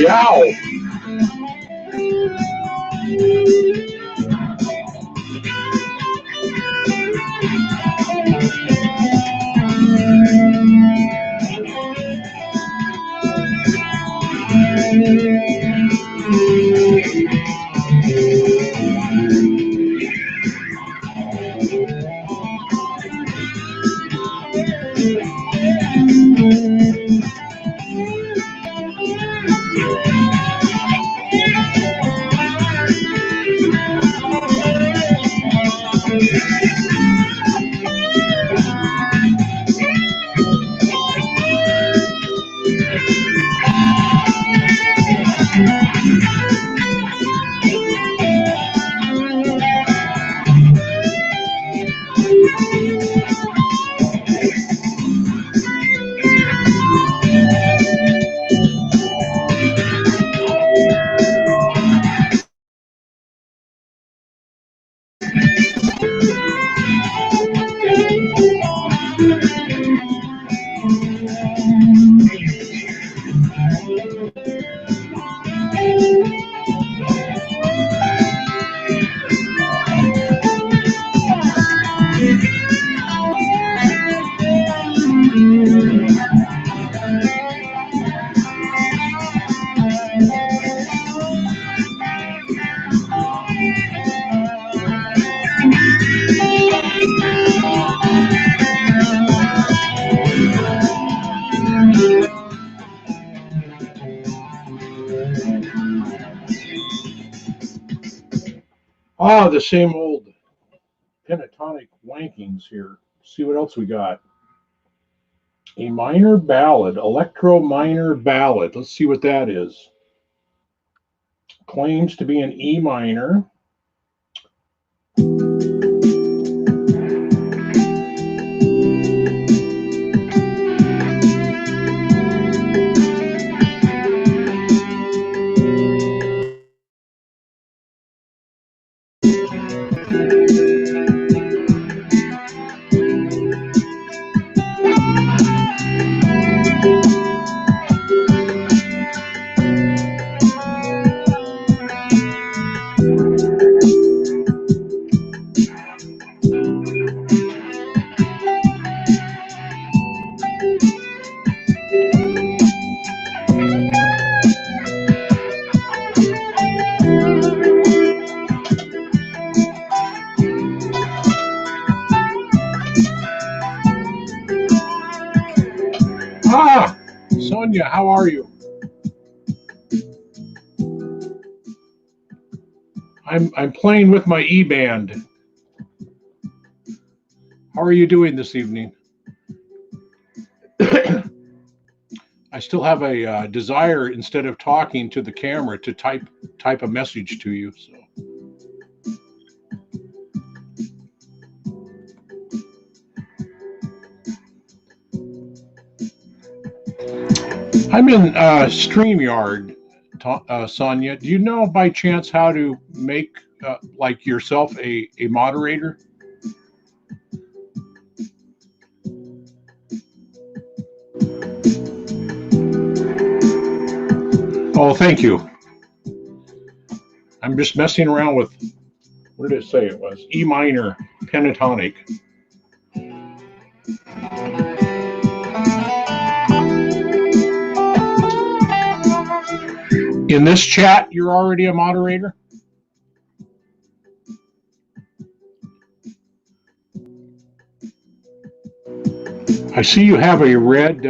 Yow! Ah, the same old pentatonic wankings here. See what else we got. A minor ballad, electro minor ballad. Let's see what that is. Claims to be an E minor. Ah, Sonia, how are you? I'm playing with my E-band. How are you doing this evening? I still have a desire, instead of talking to the camera, to type a message to you. So. I'm in StreamYard, Sonia. Do you know by chance how to make like yourself a moderator? Oh, thank you. I'm just messing around with, what did it say it was? E minor pentatonic. In this chat, you're already a moderator? I see you have a red,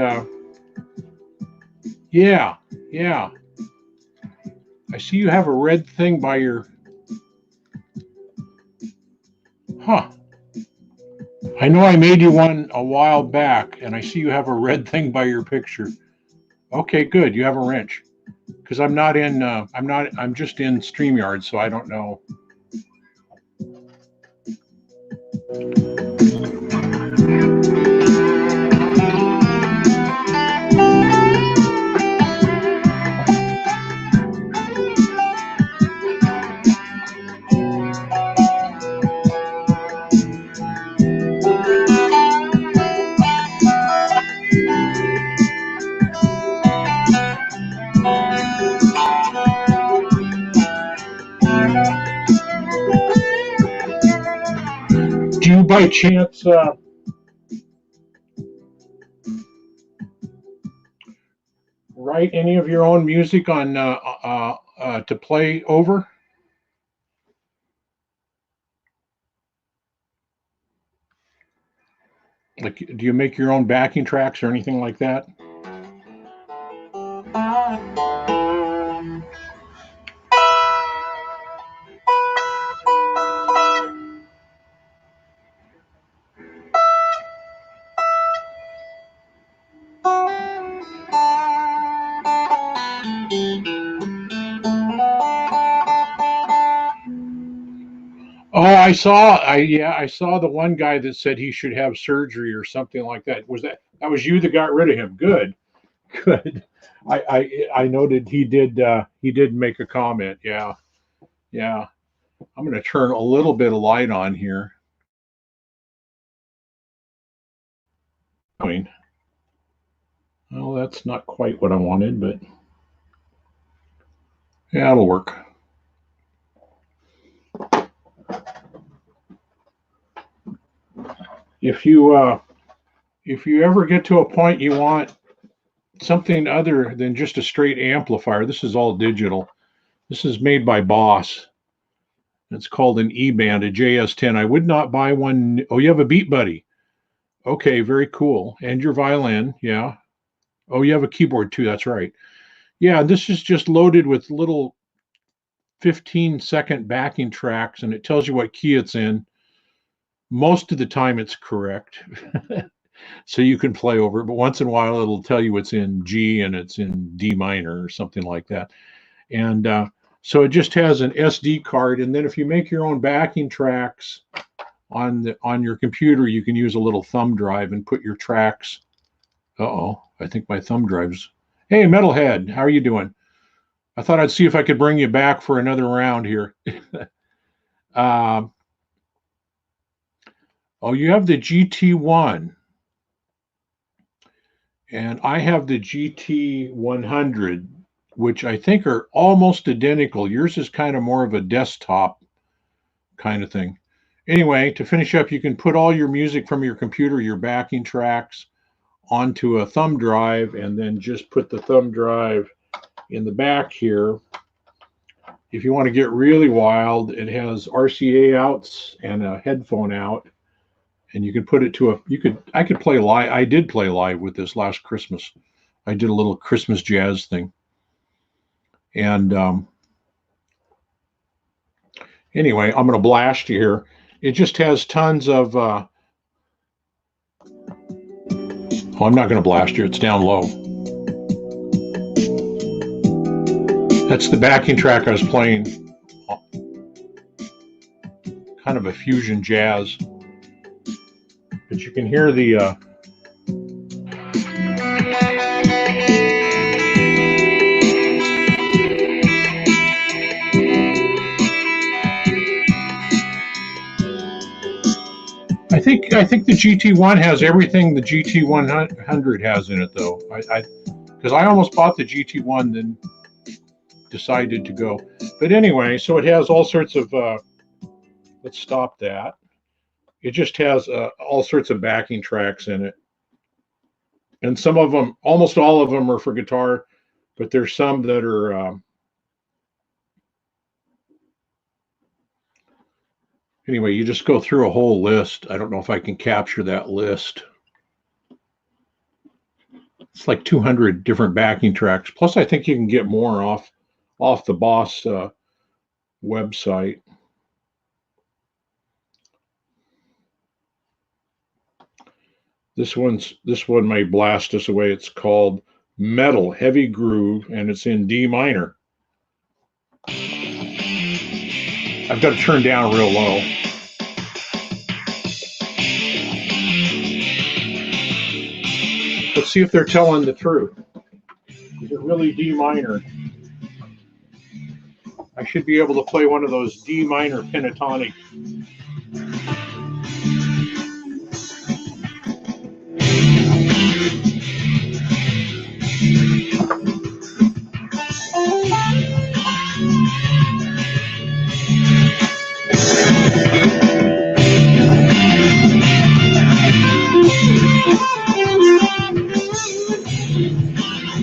yeah. I see you have a red thing by your, I know I made you one a while back, and I see you have a red thing by your picture. Okay, good, you have a wrench. Because I'm just in StreamYard, so I don't know. by chance write any of your own music on to play over? Like, do you make your own backing tracks or anything like that? Oh, I saw the one guy that said he should have surgery or something like that. That was you that got rid of him? Good, good. I noted he did make a comment. Yeah, yeah. I'm going to turn a little bit of light on here. Well, that's not quite what I wanted, but yeah, it'll work. If you ever get to a point you want something other than just a straight amplifier, this is all digital. This is made by Boss. It's called an E-band, a JS10. I would not buy one. Oh, you have a Beat Buddy. Okay, very cool. And your violin, yeah. Oh, you have a keyboard too, that's right. Yeah, this is just loaded with little 15-second backing tracks, and it tells you what key it's in. Most of the time it's correct. So you can play over it, but once in a while it'll tell you it's in G and it's in D minor or something like that. And so it just has an SD card, and then if you make your own backing tracks on your computer, you can use a little thumb drive and put your tracks. Uh-oh, I think my thumb drive's. Hey, Metalhead, how are you doing? I thought I'd see if I could bring you back for another round here. Oh, you have the GT1. And I have the GT100, which I think are almost identical. Yours is kind of more of a desktop kind of thing. Anyway, to finish up, you can put all your music from your computer, your backing tracks, onto a thumb drive, and then just put the thumb drive in the back here. If you want to get really wild, it has RCA outs and a headphone out. And you can put it to I could play live. I did play live with this last Christmas. I did a little Christmas jazz thing. And anyway, I'm going to blast you here. It just has tons of, oh, I'm not going to blast you. It's down low. That's the backing track I was playing. Kind of a fusion jazz. But you can hear the I think the GT1 has everything the GT100 has in it, though. Because I almost bought the GT1, then decided to go. But anyway, so it has all sorts of. Let's stop that. It just has all sorts of backing tracks in it. And some of them, almost all of them are for guitar, but there's some that are, anyway, you just go through a whole list. I don't know if I can capture that list. It's like 200 different backing tracks. Plus, I think you can get more off the Boss website. This one may blast us away. It's called Metal Heavy Groove, and it's in D minor. I've got to turn down real low. Let's see if they're telling the truth. Is it really D minor? I should be able to play one of those D minor pentatonic.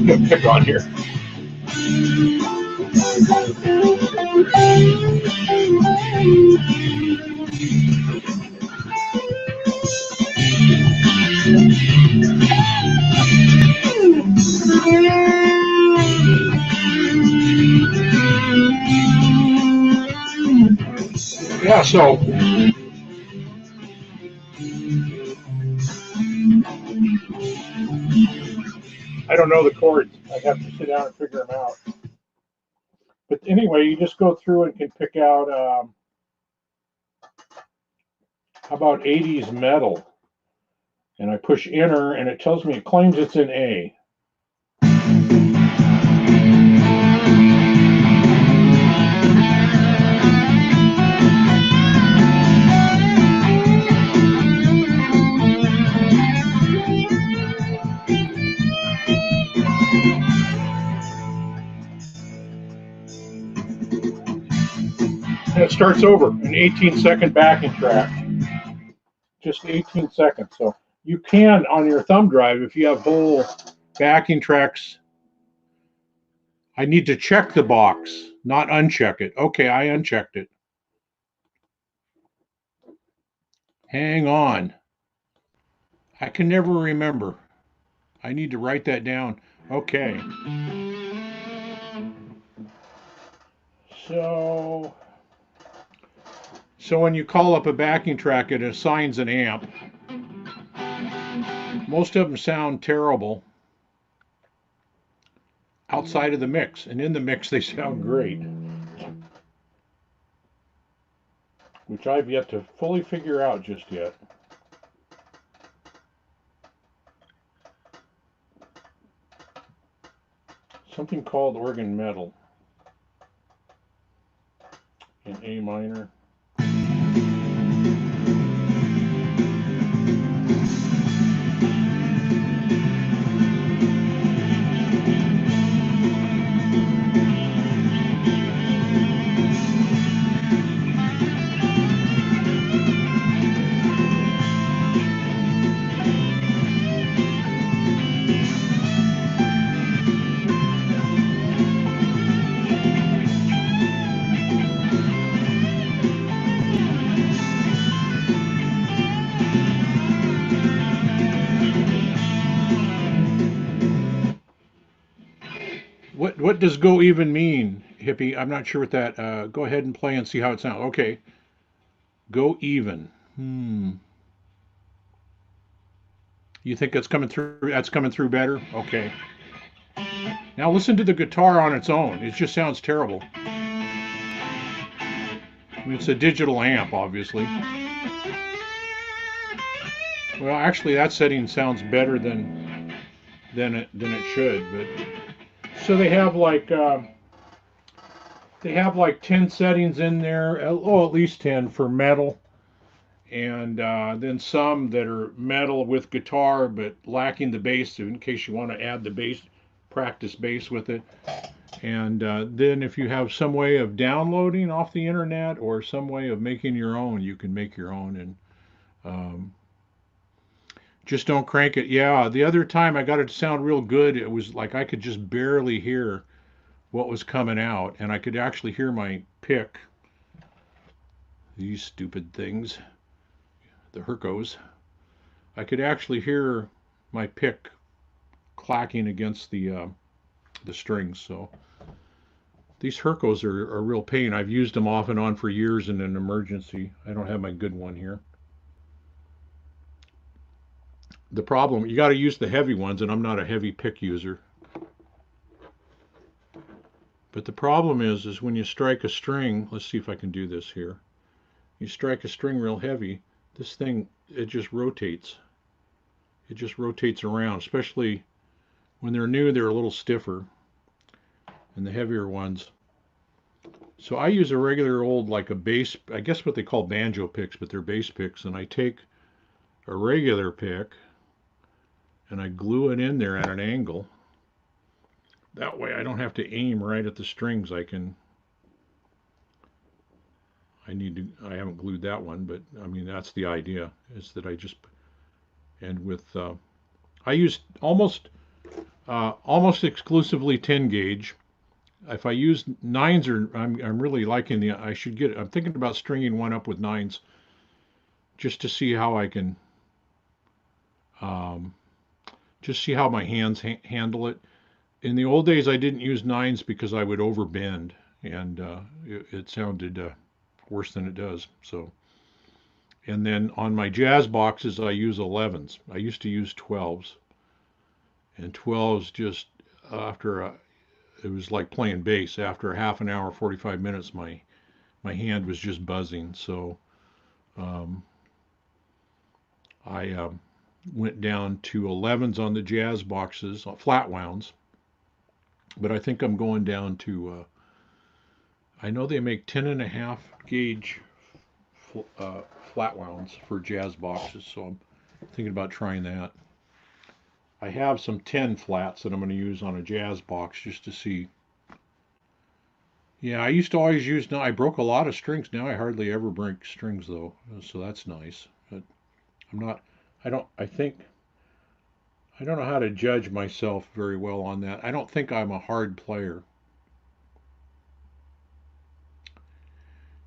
Pick on here. Yeah, so I don't know the chords. I'd have to sit down and figure them out. But anyway, you just go through and can pick out how about 80s metal, and I push enter, and it tells me it claims it's in A. And it starts over, an 18-second backing track. Just 18 seconds. So you can, on your thumb drive, if you have whole backing tracks, I need to check the box, not uncheck it. Okay, I unchecked it. Hang on. I can never remember. I need to write that down. Okay. So when you call up a backing track, it assigns an amp. Most of them sound terrible outside of the mix, and in the mix they sound great, which I've yet to fully figure out just yet. Something called organ metal in A minor. What does go even mean, hippie? I'm not sure what that. Go ahead and play and see how it sounds. Okay, go even. You think that's coming through? That's coming through better. Okay. Now listen to the guitar on its own. It just sounds terrible. I mean, it's a digital amp, obviously. Well, actually, that setting sounds better than it should. But so they have like 10 settings in there. Oh, at least 10 for metal, and then some that are metal with guitar but lacking the bass, in case you want to add the bass, practice bass with it. And then if you have some way of downloading off the internet or some way of making your own, you can make your own. And just don't crank it. Yeah, the other time I got it to sound real good. It was like I could just barely hear what was coming out, and I could actually hear my pick. These stupid things, the Hercos. I could actually hear my pick clacking against the strings. So these Hercos are a real pain. I've used them off and on for years in an emergency. I don't have my good one here. The problem, you got to use the heavy ones, and I'm not a heavy pick user. But the problem is when you strike a string, let's see if I can do this here. You strike a string real heavy, this thing, it just rotates. It just rotates around, especially when they're new, they're a little stiffer, and the heavier ones. So I use a regular old, like a bass, I guess what they call banjo picks, but they're bass picks, and I take a regular pick and I glue it in there at an angle. That way I don't have to aim right at the strings. I haven't glued that one, but I mean, that's the idea, is that I just, and with, I use almost, Almost exclusively 10 gauge. If I use nines, or I'm really liking the. I should get. I'm thinking about stringing one up with nines just to see how I can. Um, just see how my hands handle it. In the old days, I didn't use nines because I would overbend, and it sounded worse than it does. So, and then on my jazz boxes, I use 11s. I used to use 12s, and 12s just after it was like playing bass. After a half an hour, 45 minutes, my hand was just buzzing. So um, I went down to 11s on the jazz boxes, flat wounds. But I think I'm going down to. I know they make 10.5 gauge uh, flat wounds for jazz boxes, so I'm thinking about trying that. I have some 10 flats that I'm going to use on a jazz box just to see. Yeah, I used to always use. Now I broke a lot of strings. Now I hardly ever break strings though, so that's nice. But I'm not. I don't. I think I don't know how to judge myself very well on that. I don't think I'm a hard player.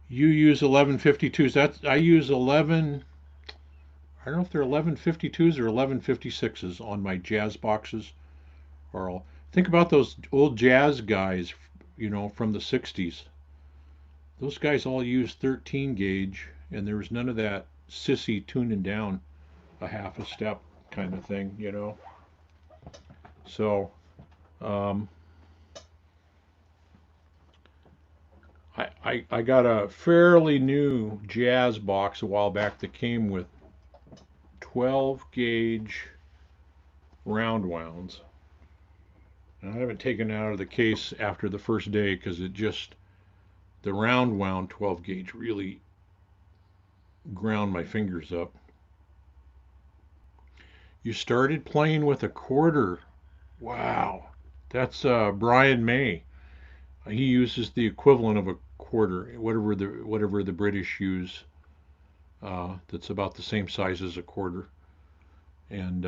You use 1152s. That's I use 11. I don't know if they're 1152s or 1156s on my jazz boxes. Or I'll think about those old jazz guys, from the 60s. Those guys all used 13 gauge, and there was none of that sissy tuning down a half a step kind of thing. So um, I got a fairly new jazz box a while back that came with 12 gauge round wounds. And I haven't taken it out of the case after the first day because the round wound 12 gauge really ground my fingers up. You started playing with a quarter. Wow. That's Brian May. He uses the equivalent of a quarter, whatever the British use. That's about the same size as a quarter, and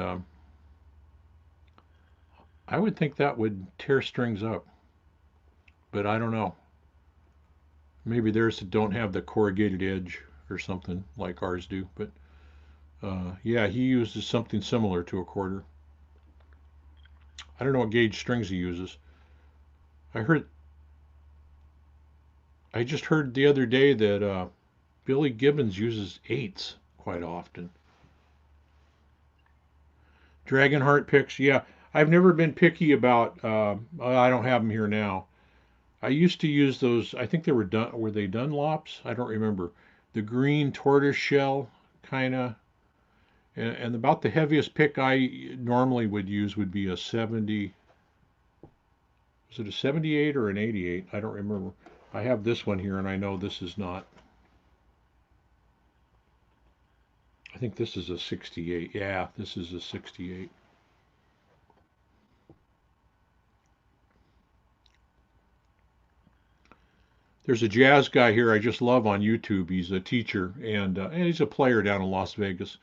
I would think that would tear strings up, but I don't know. Maybe theirs don't have the corrugated edge or something like ours do, but yeah, he uses something similar to a quarter. I don't know what gauge strings he uses. I heard, I just heard the other day that Billy Gibbons uses eights quite often. Dragonheart picks, yeah. I've never been picky about. I don't have them here now. I used to use those. I think they were done. Were they Dunlops? I don't remember. The green tortoise shell kind of. And about the heaviest pick I normally would use would be a 70. Was it a 78 or an 88? I don't remember. I have this one here, and I know this is not. I think this is a 68. Yeah, this is a 68. There's a jazz guy here I just love on YouTube. He's a teacher and he's a player down in Las Vegas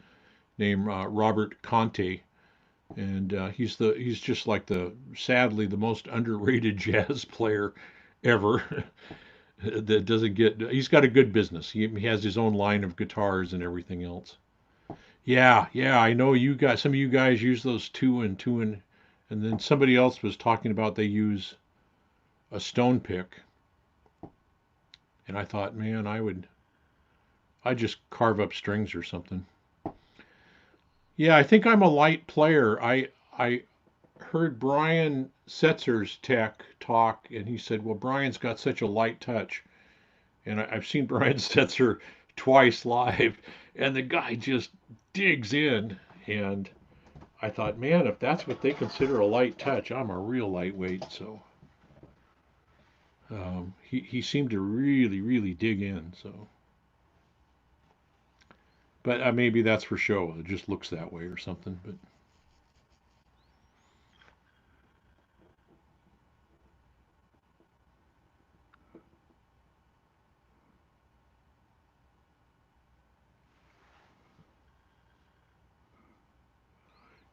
named Robert Conte, and he's just like the sadly the most underrated jazz player ever. That doesn't get. He's got a good business. He has his own line of guitars and everything else. Yeah, yeah, I know you guys. Some of you guys use those and then somebody else was talking about they use a stone pick, and I thought, man, I'd just carve up strings or something. Yeah, I think I'm a light player. I heard Brian Setzer's tech talk, and he said, "Well, Brian's got such a light touch." And I've seen Brian Setzer twice live, and the guy just digs in. And I thought, man, if that's what they consider a light touch, I'm a real lightweight. So he seemed to really, really dig in. So, but maybe that's for show. It just looks that way or something. But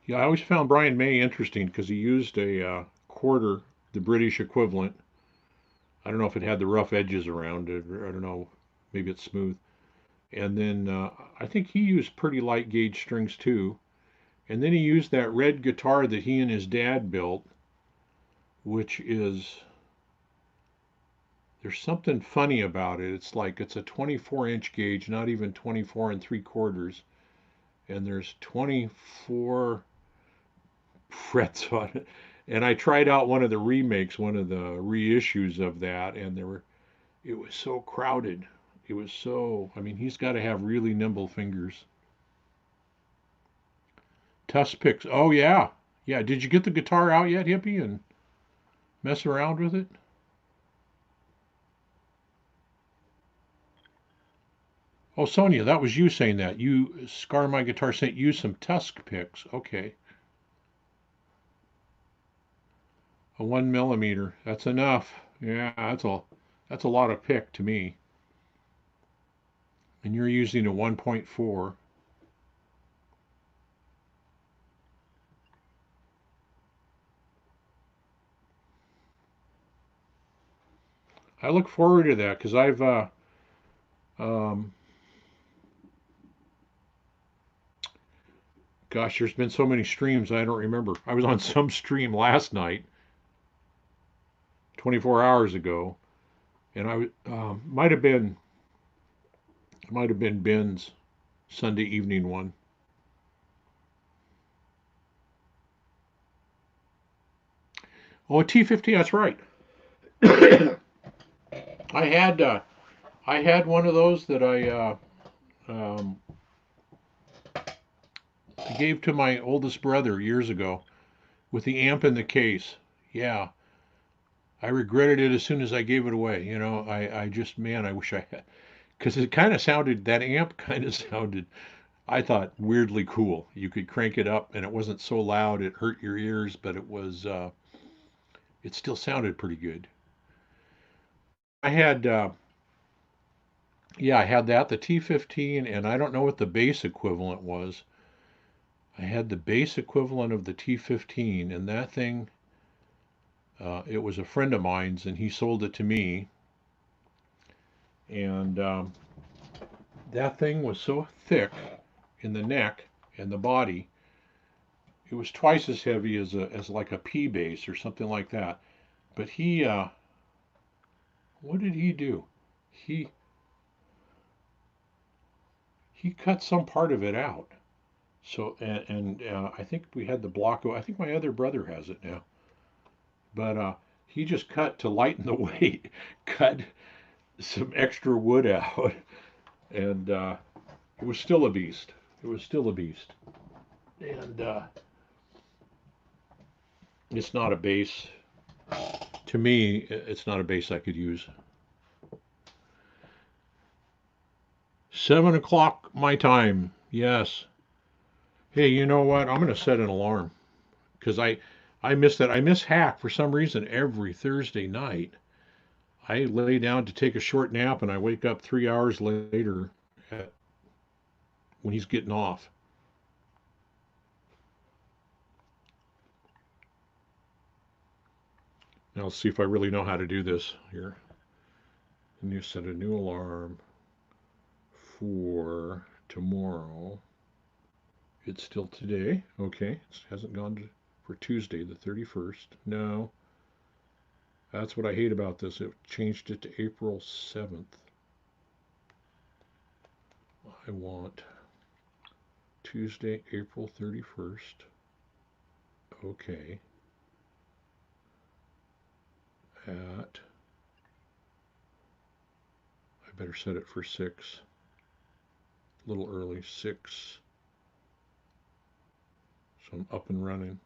Yeah, I always found Brian May interesting because he used a quarter, the British equivalent. I don't know if it had the rough edges around it, or I don't know, maybe it's smooth. And then I think he used pretty light gauge strings too. And then he used that red guitar that he and his dad built, which is, there's something funny about it. It's like it's a 24-inch gauge, not even 24 and 3/4, and there's 24 frets on it. And I tried out one of the remakes, one of the reissues of that, and it was so crowded. It was so, I mean, he's got to have really nimble fingers. Tusk picks. Oh yeah. Yeah. Did you get the guitar out yet, Hippie, and mess around with it? Oh, Sonia, that was you saying that. You, Scar My Guitar sent you some tusk picks. Okay. A 1 millimeter. That's enough. Yeah, that's a lot of pick to me. And you're using a 1.4. I look forward to that because I've um, gosh, there's been so many streams I don't remember. I was on some stream last night, 24 hours ago, and might have been Ben's Sunday evening one. Oh, a T15. That's right. I had uh, I had one of those that um, I gave to my oldest brother years ago with the amp in the case. Yeah, I regretted it as soon as I gave it away. You know, I just, man, I wish I had, because it kind of sounded, that amp kind of sounded, I thought, weirdly cool. You could crank it up and it wasn't so loud it hurt your ears, but it still sounded pretty good. I had, yeah, I had that, the T15, and I don't know what the bass equivalent was. I had the bass equivalent of the T15, and that thing, it was a friend of mine's, and he sold it to me. And that thing was so thick in the neck and the body, it was twice as heavy as like a P bass or something like that. But what did he do? He he cut some part of it out. So and I think we had the block. I think my other brother has it now. But he just cut to lighten the weight, cut some extra wood out, and it was still a beast. It was still a beast. And it's not a bass. To me, it's not a bass I could use. 7 o'clock my time. Yes. Hey, you know what? I'm going to set an alarm because I miss that. I miss Hack for some reason every Thursday night. I lay down to take a short nap and I wake up 3 hours later at, when he's getting off. Now let's see if I really know how to do this here. And you set a new alarm for tomorrow. It's still today. Okay. It hasn't gone for Tuesday, the 31st. No. That's what I hate about this. It changed it to April 7th. I want Tuesday, April 31st. Okay. At, I better set it for 6. A little early, 6. So I'm up and running.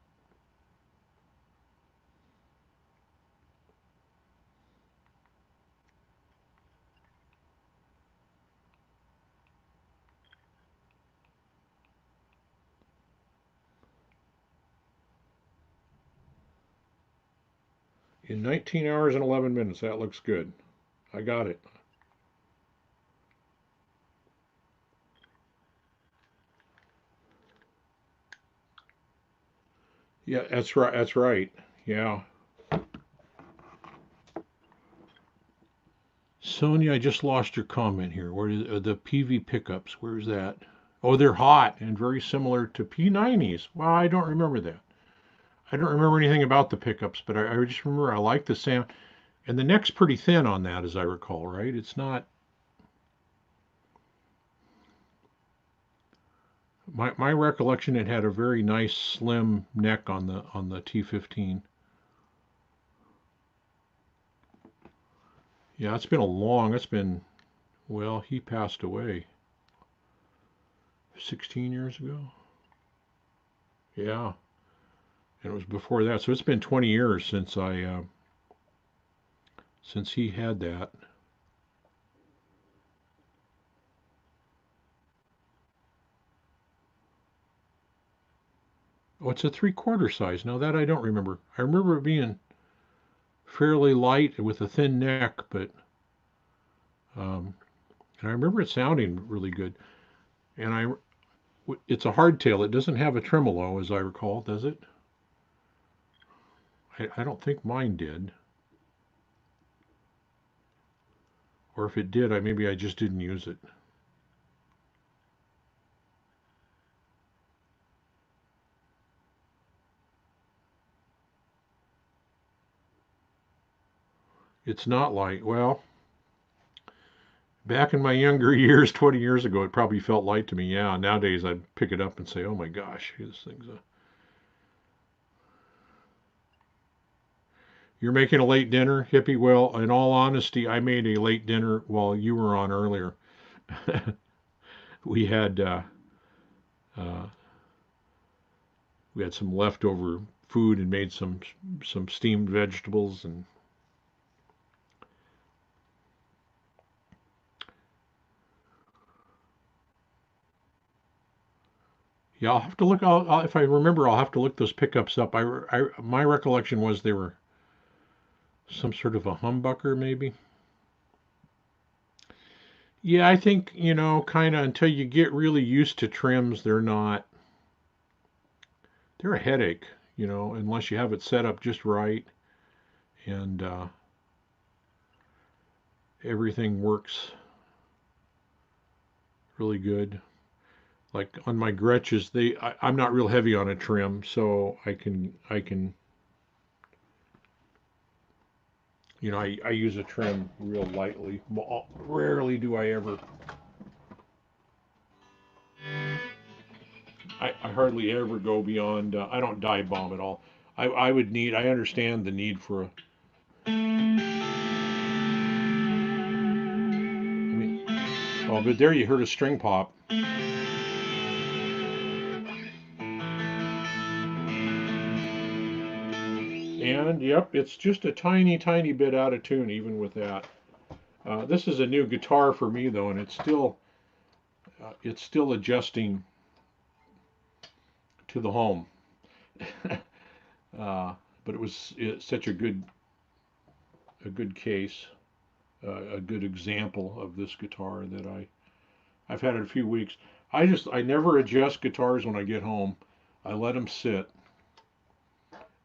In 19 hours and 11 minutes. That looks good. I got it. Yeah, that's right. That's right. Yeah. Sonia, I just lost your comment here. Where is the PV pickups? Where's that? Oh, they're hot and very similar to P90s. Well, I don't remember that. I don't remember anything about the pickups, but I just remember I like the sound. And the neck's pretty thin on that, as I recall, right? It's not. My recollection, it had a very nice slim neck on the T15. Yeah, it's been a long. It's been well. He passed away 16 years ago. Yeah, and it was before that, so it's been 20 years since he had that. Oh, it's a three-quarter size. Now that I don't remember. I remember it being fairly light with a thin neck, but um, and I remember it sounding really good. And it's a hardtail. It doesn't have a tremolo, as I recall, does it? I don't think mine did. Or if it did, maybe I just didn't use it. It's not light. Well, back in my younger years, 20 years ago, it probably felt light to me. Yeah, nowadays I'd pick it up and say, "Oh my gosh, this thing's a." You're making a late dinner, hippie? Well, in all honesty, I made a late dinner while you were on earlier. we had uh, uh, we had some leftover food and made some steamed vegetables and yeah, I'll have to look. If I remember, I'll have to look those pickups up. My recollection was they were some sort of a humbucker, maybe. Yeah, I think, kind of until you get really used to trims, they're a headache, unless you have it set up just right and everything works really good. Like on my Gretches, I'm not real heavy on a trim, so I use a trim real lightly. Rarely do I ever. I hardly ever go beyond. I don't dive bomb at all. I would need. I understand the need for a. I mean, oh, but there you heard a string pop. And yep, it's just a tiny, tiny bit out of tune, even with that. This is a new guitar for me though, and it's still adjusting to the home. But it's such a good case, a good example of this guitar that I've had it a few weeks. I never adjust guitars when I get home. I let them sit,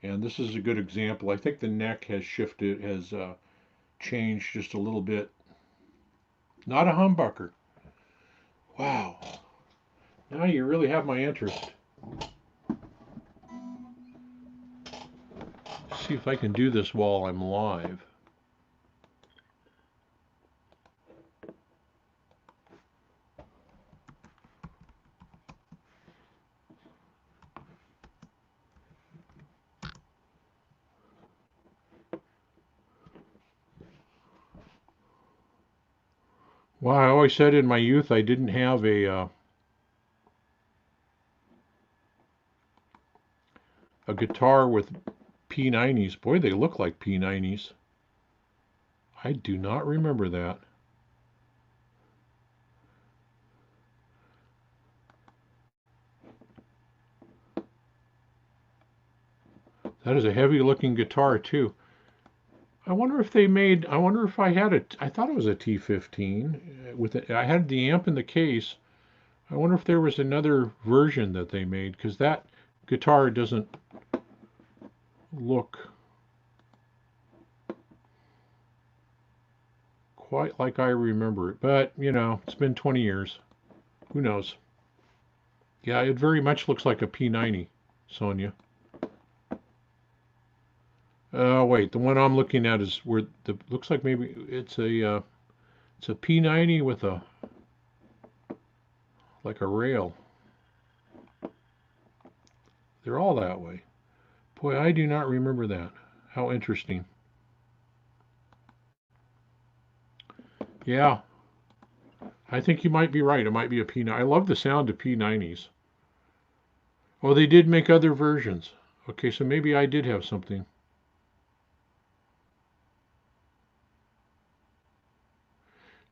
and this is a good example. I think the neck has changed just a little bit. Not a humbucker. Wow. Now you really have my interest. See if I can do this while I'm live. Well, I always said in my youth I didn't have a guitar with P90s. Boy, they look like P90s. I do not remember that. That is a heavy looking guitar too. I wonder if I thought it was a T15 I had the amp in the case. I wonder if there was another version that they made because that guitar doesn't look quite like I remember it. But, you know, it's been 20 years. Who knows? Yeah, it very much looks like a P90, Sonia. Wait, the one I'm looking at is where the looks like maybe it's a P90 with a like a rail. They're all that way. Boy, I do not remember that. How interesting. Yeah, I think you might be right. It might be a P90. I love the sound of P90s. Oh, they did make other versions. Okay, so maybe I did have something.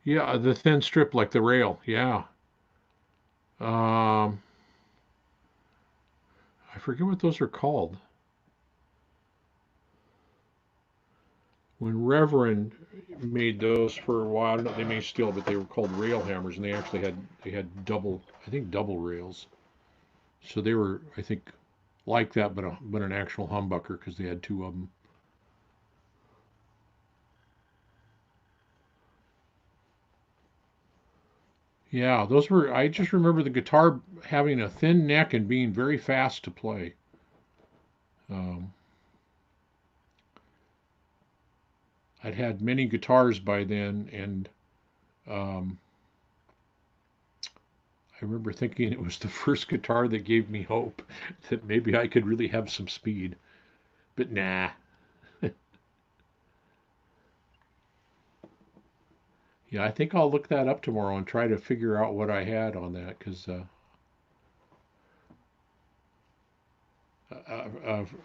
Yeah, the thin strip like the rail. Yeah. Um, I forget what those are called. When Reverend made those for a while, I don't know, they may still, but they were called rail hammers, and they had double, I think double rails. So they were, I think, like that, but an actual humbucker because they had two of them. Yeah, those were. I just remember the guitar having a thin neck and being very fast to play. Um, I'd had many guitars by then, and um, I remember thinking it was the first guitar that gave me hope that maybe I could really have some speed. But nah. Yeah, I think I'll look that up tomorrow and try to figure out what I had on that because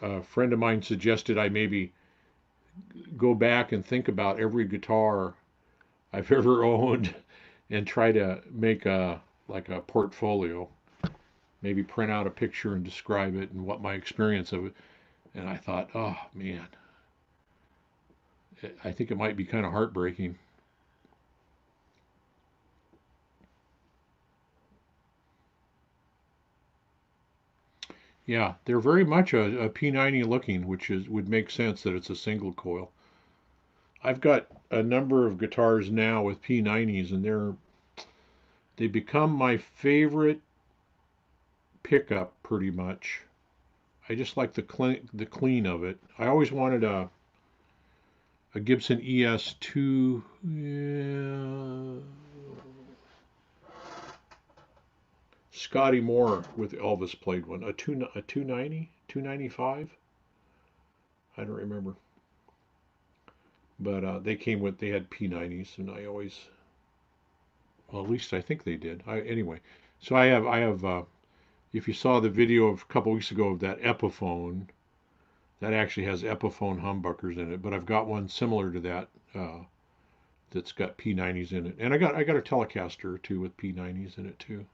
a friend of mine suggested I maybe go back and think about every guitar I've ever owned and try to make a like a portfolio. Maybe print out a picture and describe it and what my experience of it. And I thought, oh man, I think it might be kind of heartbreaking. Yeah, they're very much a P90 looking, which is would make sense that it's a single coil. I've got a number of guitars now with P90s, and they become my favorite pickup pretty much. I just like the clean of it. I always wanted a Gibson ES2. Yeah, Scotty Moore with Elvis played one. A 290, 295. I don't remember, but they had P90s, and I always, well, at least I think they did. Anyway, so I have. If you saw the video of a couple weeks ago of that Epiphone, that actually has Epiphone humbuckers in it. But I've got one similar to that that's got P90s in it, and I got a Telecaster or two with P90s in it too.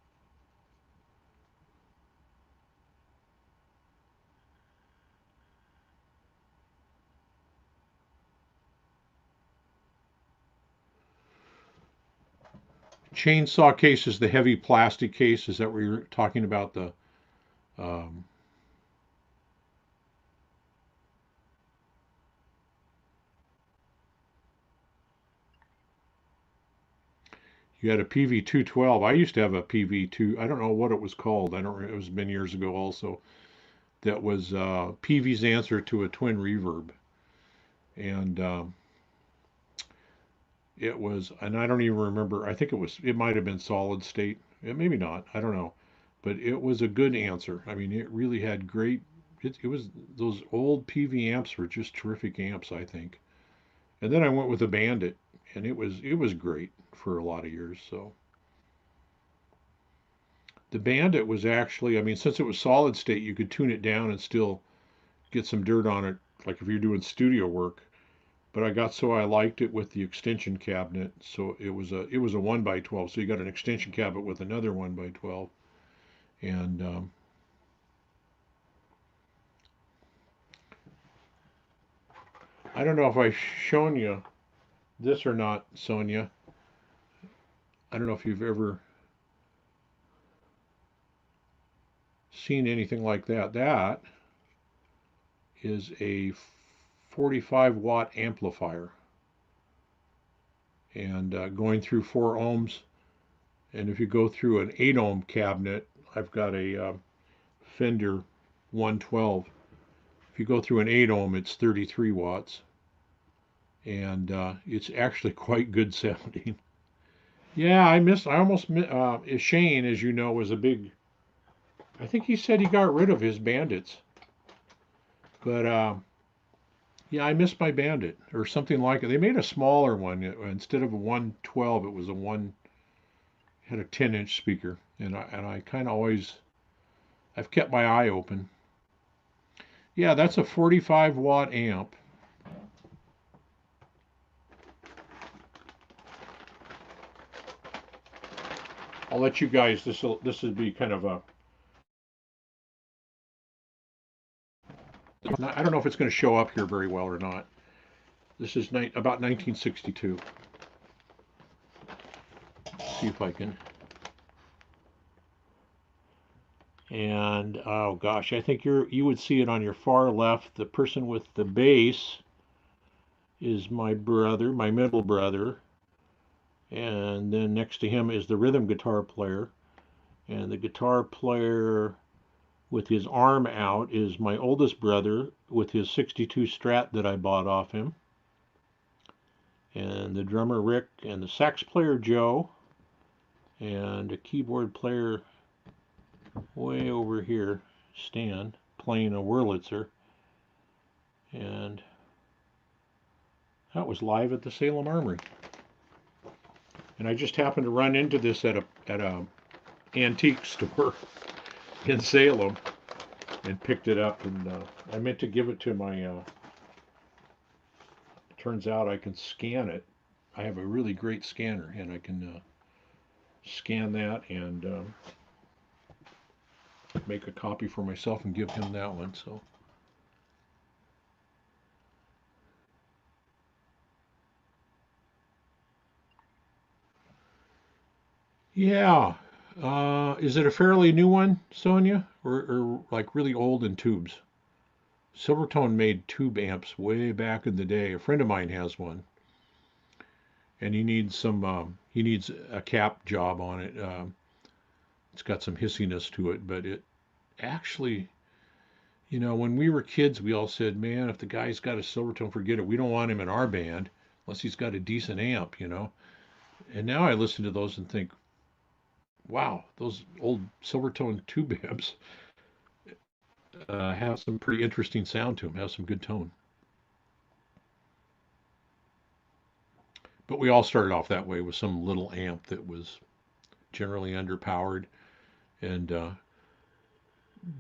Chainsaw cases, the heavy plastic case. Is that what you're talking about? The um, you had a PV212. I used to have a PV2. I don't know what it was called. I don't. It was been years ago. Also, that was PV's answer to a twin reverb, and it was. And I don't even remember. I think it was. It might have been solid state. Maybe not. I don't know. But it was a good answer. I mean, it really had great. It was those old PV amps were just terrific amps. I think. And then I went with a Bandit, and it was great for a lot of years. So the Bandit was actually, I mean, since it was solid state, you could tune it down and still get some dirt on it, like if you're doing studio work. But I got so I liked it with the extension cabinet, so it was a 1 by 12. So you got an extension cabinet with another 1 by 12, and I don't know if I've shown you this or not, Sonia. I don't know if you've ever seen anything like that. That is a 45-watt amplifier, and going through 4 ohms. And if you go through an 8 ohm cabinet, I've got a Fender 112. If you go through an 8 ohm, it's 33 watts, and it's actually quite good sounding. Yeah, I almost Shane, as you know, was a big. I think he said he got rid of his Bandits, but yeah, I missed my Bandit or something like it. They made a smaller one instead of a 112. It was a one had a 10-inch speaker, and I kind of always I've kept my eye open. Yeah, that's a 45-watt amp. I'll let you guys. This will be kind of a. I don't know if it's going to show up here very well or not. This is about 1962. See if I can. And oh gosh, I think you would see it on your far left. The person with the bass is my brother, my middle brother, and then next to him is the rhythm guitar player, and the guitar player with his arm out is my oldest brother with his 62 Strat that I bought off him, and the drummer Rick, and the sax player Joe, and a keyboard player way over here, Stan, playing a Wurlitzer. And that was live at the Salem Armory. And I just happened to run into this at a antique store in Salem and picked it up, and I meant to give it to my turns out I can scan it. I have a really great scanner, and I can scan that and make a copy for myself and give him that one. So yeah, is it a fairly new one, Sonia, or like really old in tubes? Silvertone made tube amps way back in the day. A friend of mine has one, and he needs a cap job on it. It's got some hissiness to it, but it actually, when we were kids, we all said, "Man, if the guy's got a Silvertone, forget it. We don't want him in our band unless he's got a decent amp." And now I listen to those and think, "Wow, those old Silvertone tube amps have some pretty interesting sound to them. Have some good tone." But we all started off that way with some little amp that was generally underpowered, and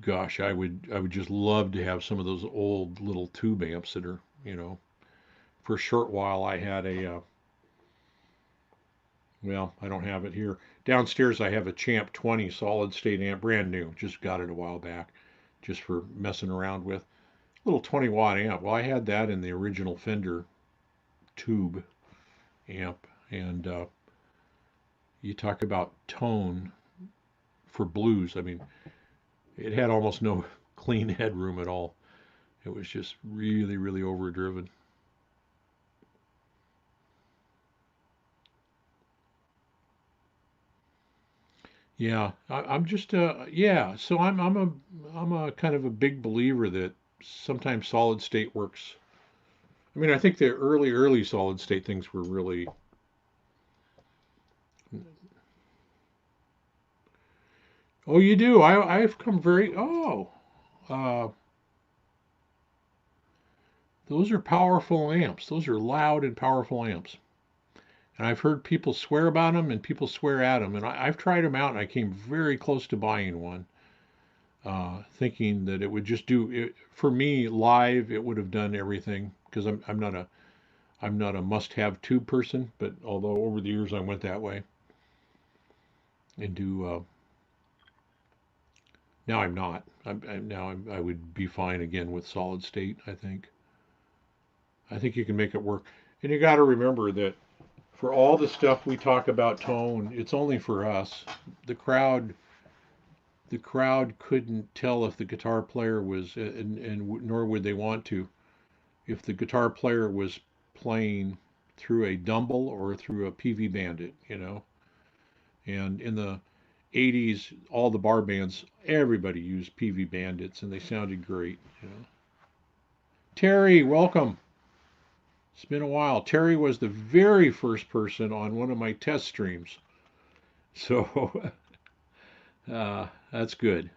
gosh, I would just love to have some of those old little tube amps that are. For a short while I had well, I don't have it here. Downstairs I have a Champ 20 solid state amp, brand new. Just got it a while back, just for messing around with. Little 20-watt amp. Well, I had that in the original Fender tube amp, and you talk about tone for blues. I mean, it had almost no clean headroom at all. It was just really, really overdriven. Yeah, I'm just yeah. So I'm a kind of a big believer that sometimes solid state works. I mean, I think the early solid state things were really. Oh, you do. I've come very. Oh, uh, those are powerful amps. Those are loud and powerful amps. And I've heard people swear about them and people swear at them. And I've tried them out, and I came very close to buying one, thinking that it would just do it for me live. It would have done everything because I'm not a must-have tube person. But although over the years I went that way, and do now I'm not. I would be fine again with solid state. I think you can make it work. And you got to remember that for all the stuff we talk about tone, it's only for us. The crowd the crowd couldn't tell if the guitar player was, and nor would they want to, if the guitar player was playing through a Dumble or through a PV Bandit, you know. And in the 80s, all the bar bands, everybody used PV Bandits, and they sounded great, you know. Terry, welcome. It's been a while. Terry was the very first person on one of my test streams. So that's good.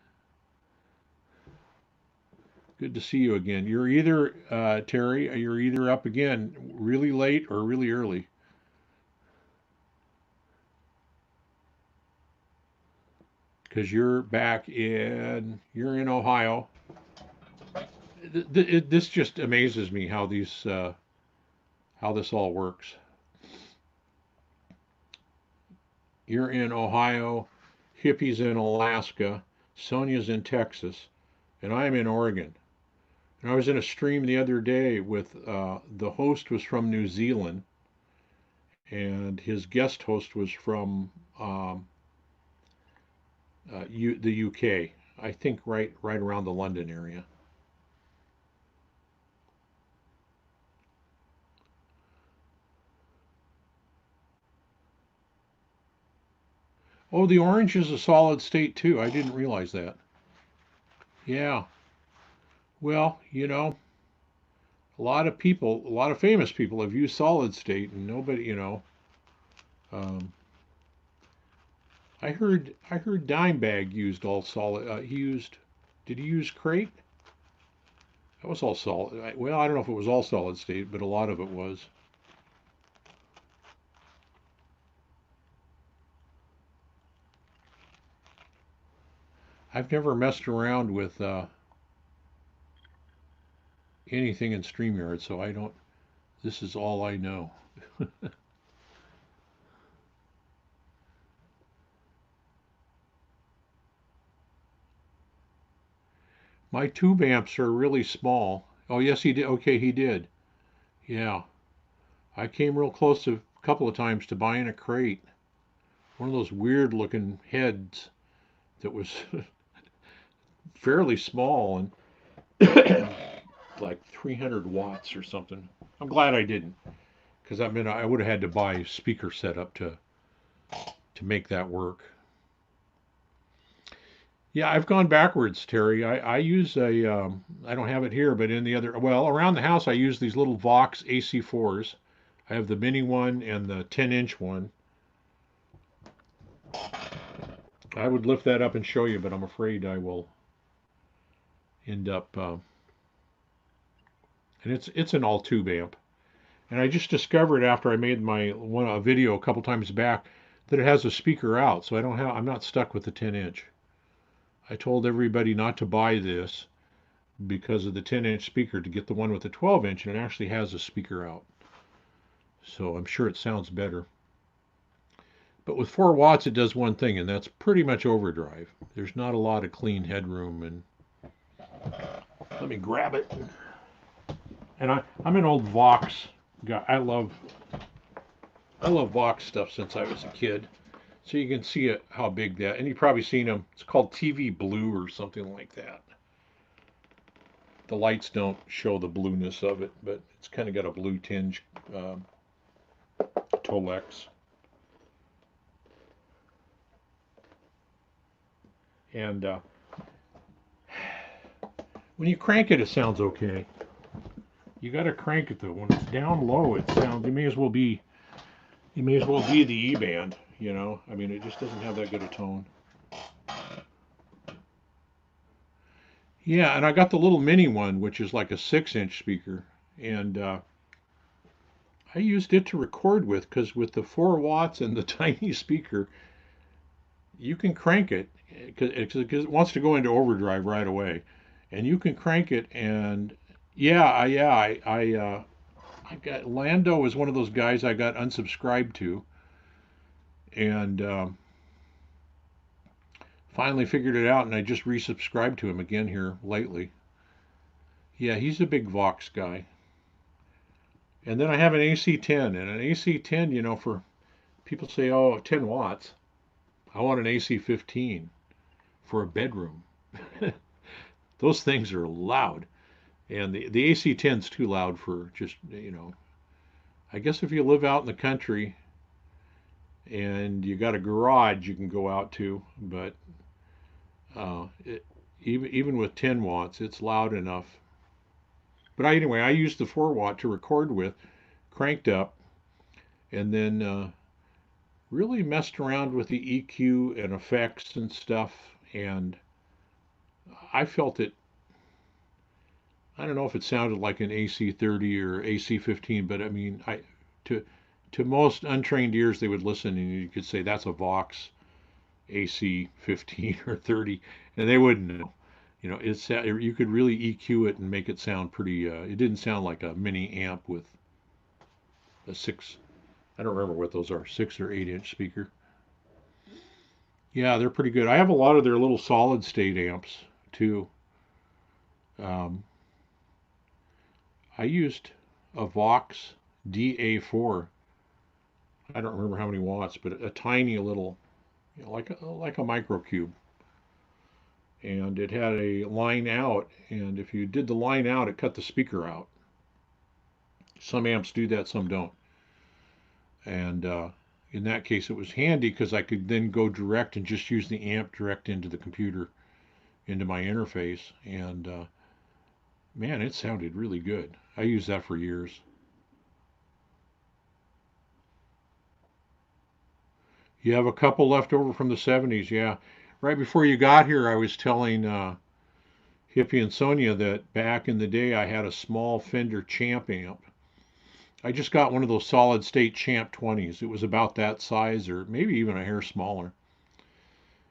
Good to see you again. You're either, Terry, you're either up again really late or really early. Because you're in Ohio. This just amazes me how this all works. You're in Ohio, Hippie's in Alaska, Sonia's in Texas, and I'm in Oregon. And I was in a stream the other day with the host was from New Zealand, and his guest host was from the UK. I think right around the London area. Oh, the orange is a solid state too. I didn't realize that. Yeah. Well, a lot of people, a lot of famous people have used solid state, and nobody, um, I heard Dimebag used all solid. Did he use crate? That was all solid. Well, I don't know if it was all solid state, but a lot of it was. I've never messed around with anything in StreamYard, so I don't. This is all I know. My tube amps are really small. Oh, yes, he did. Okay, he did. Yeah. I came real close a couple of times to buying a crate. One of those weird looking heads that was fairly small and like 300 watts or something. I'm glad I didn't, because that meant I would have had to buy a speaker setup to make that work. Yeah, I've gone backwards, Terry. I use I don't have it here, but in the other, well, around the house, I use these little Vox AC4s. I have the mini one and the 10-inch one. I would lift that up and show you, but I'm afraid I will end up, and it's an all tube amp. And I just discovered after I made my one a video a couple times back that it has a speaker out, so I'm not stuck with the 10-inch. I told everybody not to buy this because of the 10-inch speaker, to get the one with the 12-inch, and it actually has a speaker out. So I'm sure it sounds better. But with 4 watts, it does one thing, and that's pretty much overdrive. There's not a lot of clean headroom. And let me grab it. And I'm an old Vox guy. I love Vox stuff since I was a kid. So you can see it, how big that. And you've probably seen them. It's called TV Blue or something like that. The lights don't show the blueness of it, but it's kind of got a blue tinge. Tolex. And when you crank it, it sounds okay. You got to crank it though. When it's down low, it sounds. It may as well be the E band. I mean, it just doesn't have that good a tone. Yeah, and I got the little mini one, which is like a 6-inch speaker, and I used it to record with, because with the 4 watts and the tiny speaker, you can crank it because it wants to go into overdrive right away, and you can crank it. And I got Lando is one of those guys I got unsubscribed to, and finally figured it out, and I just resubscribed to him again here lately. Yeah, he's a big Vox guy. And then I have an AC10, and an AC10, for people say, oh, 10 watts. I want an AC15. for a bedroom. Those things are loud. And the AC-10's too loud for just, I guess if you live out in the country and you got a garage you can go out to, but even with 10 watts, it's loud enough. But anyway, I used the 4 watt to record with, cranked up, and then really messed around with the EQ and effects and stuff. And I felt it. I don't know if it sounded like an AC-30 or AC-15, but I mean, to to most untrained ears, they would listen and you could say that's a Vox AC-15 or 30, and they wouldn't know. You could really EQ it and make it sound pretty. It didn't sound like a mini amp with a six. I don't remember what those are, 6 or 8 inch speaker. Yeah, they're pretty good. I have a lot of their little solid state amps too. Um, I used a Vox DA4. I don't remember how many watts, but a tiny little, like a microcube, and it had a line out. And if you did the line out, it cut the speaker out. Some amps do that, some don't. And in that case, it was handy because I could then go direct and just use the amp direct into the computer, into my interface. And man, it sounded really good. I used that for years. You have a couple left over from the 70s, yeah. Right before you got here, I was telling Hippie and Sonia that back in the day I had a small Fender Champ amp. I just got one of those solid state Champ 20s. It was about that size or maybe even a hair smaller.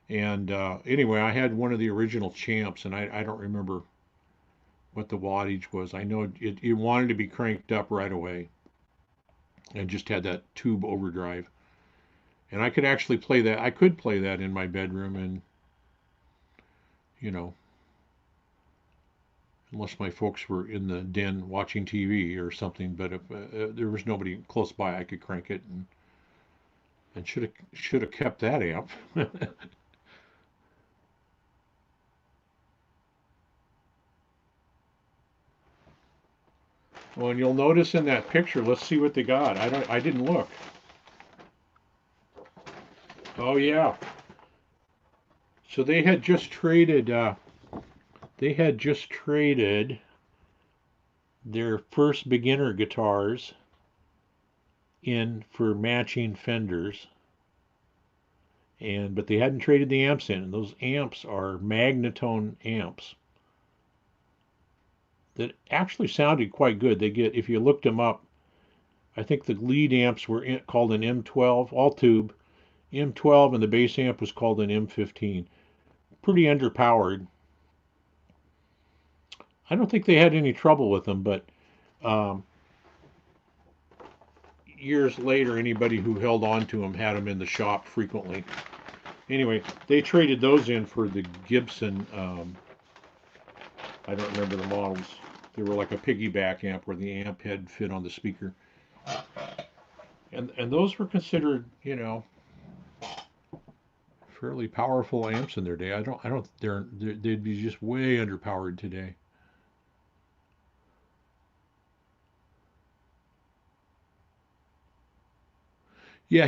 And anyway, I had one of the original Champs, and I don't remember what the wattage was. I know it wanted to be cranked up right away and just had that tube overdrive. And I could actually play that. I could play that in my bedroom, and you know, unless my folks were in the den watching TV or something. But if there was nobody close by, I could crank it and should have kept that amp. Well, and you'll notice in that picture. Let's see what they got. I didn't look. Oh yeah. So they had just traded. They had just traded their first beginner guitars in for matching Fenders, but they hadn't traded the amps in. And those amps are Magnatone amps that actually sounded quite good. If you looked them up, I think the lead amps were called an M12, all tube M12, and the bass amp was called an M15. Pretty underpowered. I don't think they had any trouble with them, but um, years later, anybody who held on to them had them in the shop frequently. Anyway, they traded those in for the Gibson. I don't remember the models. They were like a piggyback amp where the amp head fit on the speaker, and those were considered, fairly powerful amps in their day. I don't. They'd be just way underpowered today. Yeah,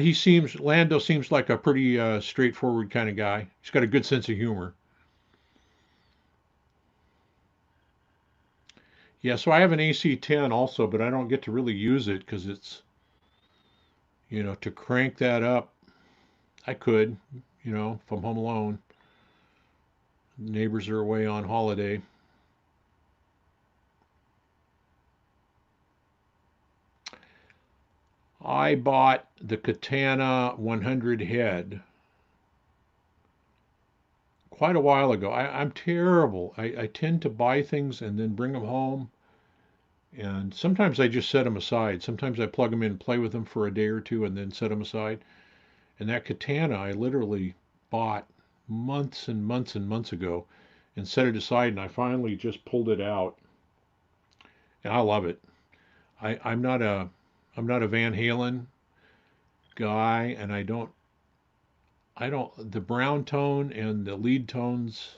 Lando seems like a pretty straightforward kind of guy. He's got a good sense of humor. Yeah, so I have an AC-10 also, but I don't get to really use it because it's, to crank that up, I could, if I'm home alone. Neighbors are away on holiday. I bought the Katana 100 head quite a while ago. I'm terrible. I tend to buy things and then bring them home. And sometimes I just set them aside. Sometimes I plug them in, play with them for a day or two, and then set them aside. And that Katana I literally bought months and months and months ago and set it aside. And I finally just pulled it out. And I love it. I'm not a Van Halen guy, and I don't, the brown tone and the lead tones,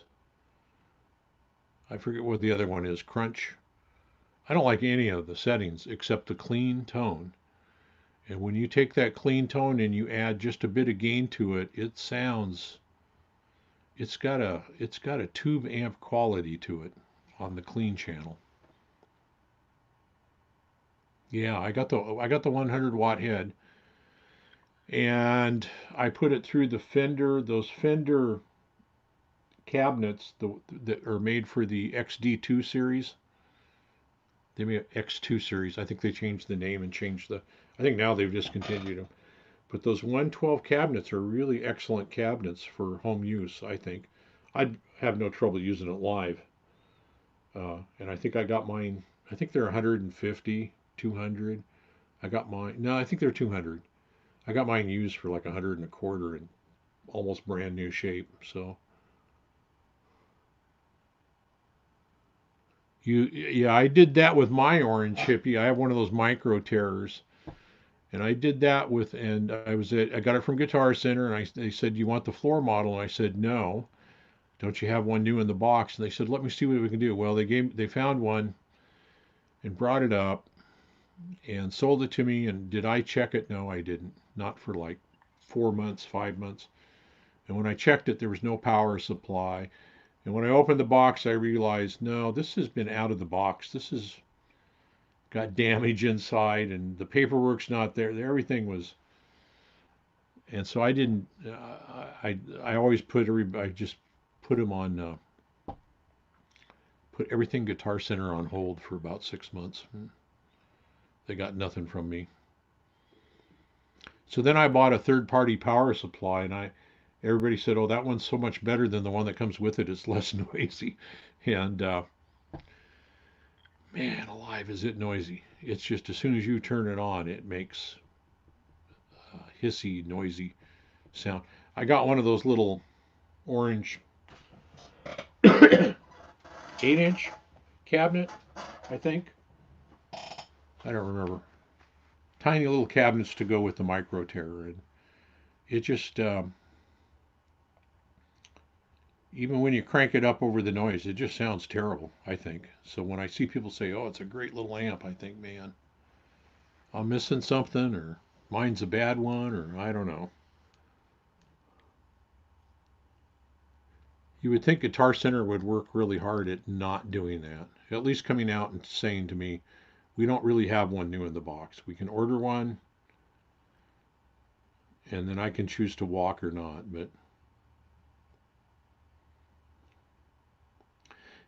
I forget what the other one is, crunch. I don't like any of the settings except the clean tone. And when you take that clean tone and you add just a bit of gain to it, it sounds, it's got a tube amp quality to it on the clean channel. Yeah, I got the 100-watt head, and I put it through the Fender, those Fender cabinets that are made for the XD2 series. They made X2 series. I think they changed the name and changed the. I think now they've discontinued them. But those 112 cabinets are really excellent cabinets for home use, I think. I'd have no trouble using it live. And I think I got mine, I think they're 150, 200. I got mine, no, I think they're 200. I got mine used for like 100 and a quarter in almost brand new shape. So yeah, I did that with my orange hippie. I have one of those micro terrors. And I did that with, and I got it from Guitar Center, and they said, "You want the floor model?" And I said, "No. Don't you have one new in the box?" And they said, "Let me see what we can do." Well, they found one and brought it up and sold it to me. And did I check it? No, I didn't. Not for like 4 months, 5 months. And when I checked it, there was no power supply. And when I opened the box, I realized, no, this has been out of the box. This has got damage inside, and the paperwork's not there. Everything was, and so I didn't. I always I just put them on. Put everything Guitar Center on hold for about 6 months. They got nothing from me. So then I bought a third-party power supply, and everybody said, "Oh, that one's so much better than the one that comes with it. It's less noisy." And man, alive, is it noisy! It's just as soon as you turn it on, it makes hissy, noisy sound. I got one of those little orange 8-inch cabinet, I think. I don't remember. Tiny little cabinets to go with the micro terror, and it just even when you crank it up over the noise, it just sounds terrible, I think. So when I see people say, "Oh, it's a great little amp," I think, man, I'm missing something, or mine's a bad one, or I don't know. You would think Guitar Center would work really hard at not doing that. At least coming out and saying to me, "We don't really have one new in the box. We can order one, and then I can choose to walk or not." But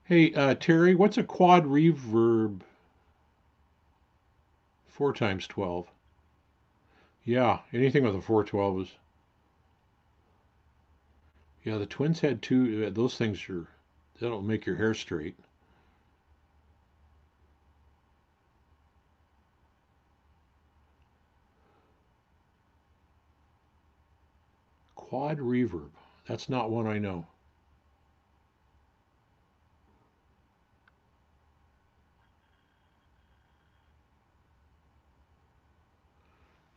hey, Terry, what's a quad reverb 4 times 12? Yeah, anything with a 412 is. Yeah, the twins had two. Those things are. That'll make your hair straight. Quad reverb. That's not one I know.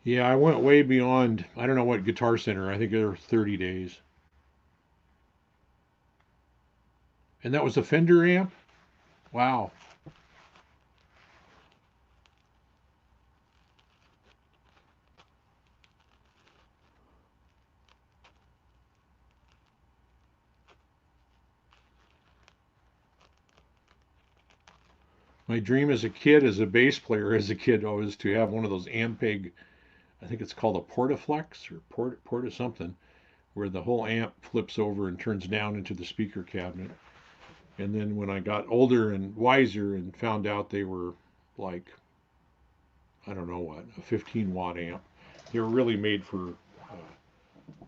Yeah, I went way beyond. I don't know what Guitar Center. I think there were 30 days. And that was a Fender amp? Wow. My dream as a kid, as a bass player, as a kid, was to have one of those Ampeg. I think it's called a Portaflex or Porta something, where the whole amp flips over and turns down into the speaker cabinet. And then when I got older and wiser and found out they were like, I don't know what, a 15-watt amp, they were really made for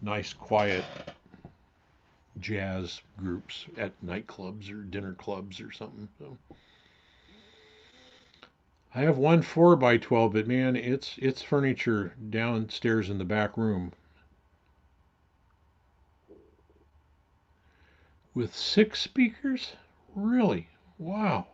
nice, quiet jazz groups at nightclubs or dinner clubs or something. So I have one 4x12, but man, it's furniture downstairs in the back room with 6 speakers. Really? Wow.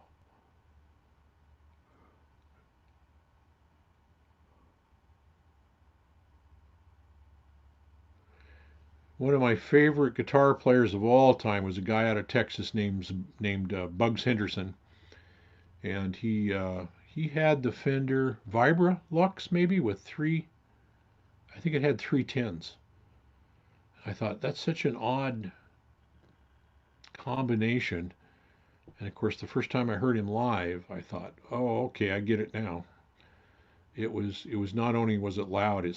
One of my favorite guitar players of all time was a guy out of Texas named Bugs Henderson, and he had the Fender Vibra Lux maybe with three. I think it had three tens. I thought that's such an odd combination. And of course, the first time I heard him live, I thought, "Oh, okay, I get it now." It was not only was it loud, it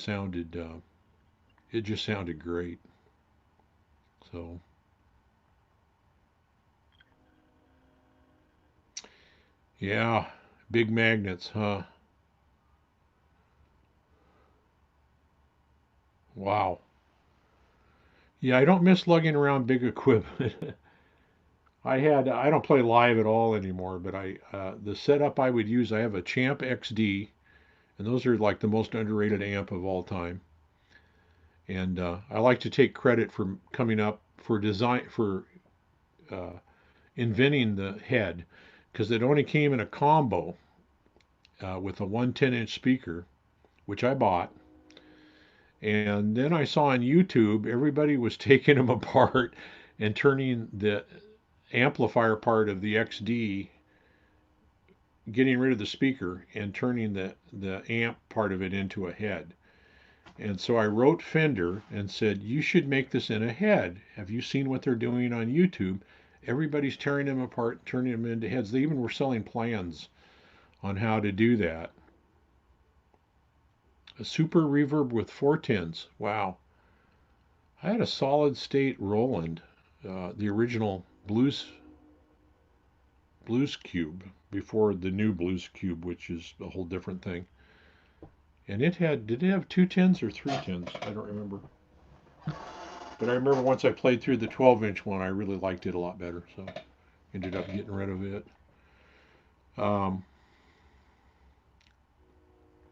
just sounded great. So yeah, big magnets, huh? Wow. Yeah, I don't miss lugging around big equipment. I don't play live at all anymore, but the setup I would use, I have a Champ XD, and those are like the most underrated amp of all time. And I like to take credit for coming up for design for uh, inventing the head, because it only came in a combo with a 110-inch speaker, which I bought. And then I saw on YouTube everybody was taking them apart and turning the amplifier part of the XD, getting rid of the speaker and turning the amp part of it into a head. And so I wrote Fender and said, "You should make this in a head. Have you seen what they're doing on YouTube? Everybody's tearing them apart, turning them into heads. They even were selling plans on how to do that." A super reverb with four tens. Wow. I had a solid state Roland, the original Blues Cube, before the new Blues Cube, which is a whole different thing. And did it have two tens or three tens? I don't remember. But I remember once I played through the 12-inch one, I really liked it a lot better. So ended up getting rid of it. Um,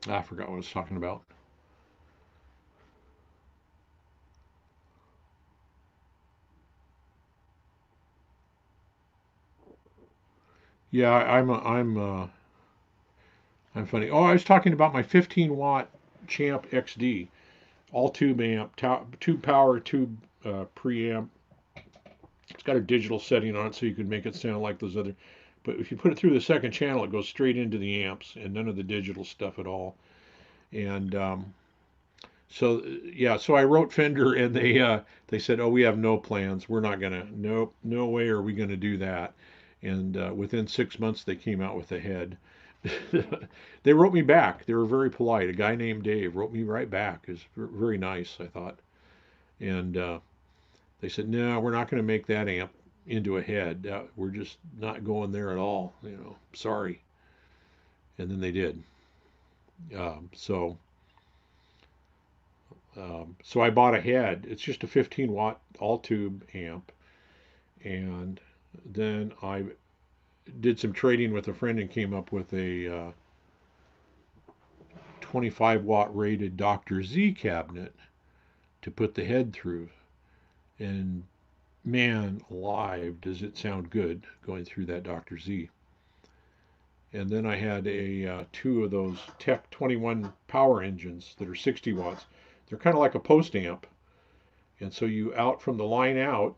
I forgot what I was talking about. Yeah, I'm funny. Oh, I was talking about my 15-watt Champ XD, all tube amp, tube power, tube preamp. It's got a digital setting on it so you can make it sound like those other. But if you put it through the second channel, it goes straight into the amps and none of the digital stuff at all. And yeah, so I wrote Fender and they said, "Oh, we have no plans. We're not gonna. Nope, no way are we gonna do that." And within 6 months, they came out with a head. They wrote me back. They were very polite. A guy named Dave wrote me right back. It's very nice, I thought. And they said, "No, we're not going to make that amp into a head. We're just not going there at all. Sorry." And then they did. So I bought a head. It's just a 15-watt all tube amp, and then I did some trading with a friend and came up with a 25-watt rated Dr. Z cabinet to put the head through. And man, alive, does it sound good going through that Dr. Z. And then I had a two of those Tech 21 power engines that are 60 watts. They're kind of like a post amp, and so you out from the line out,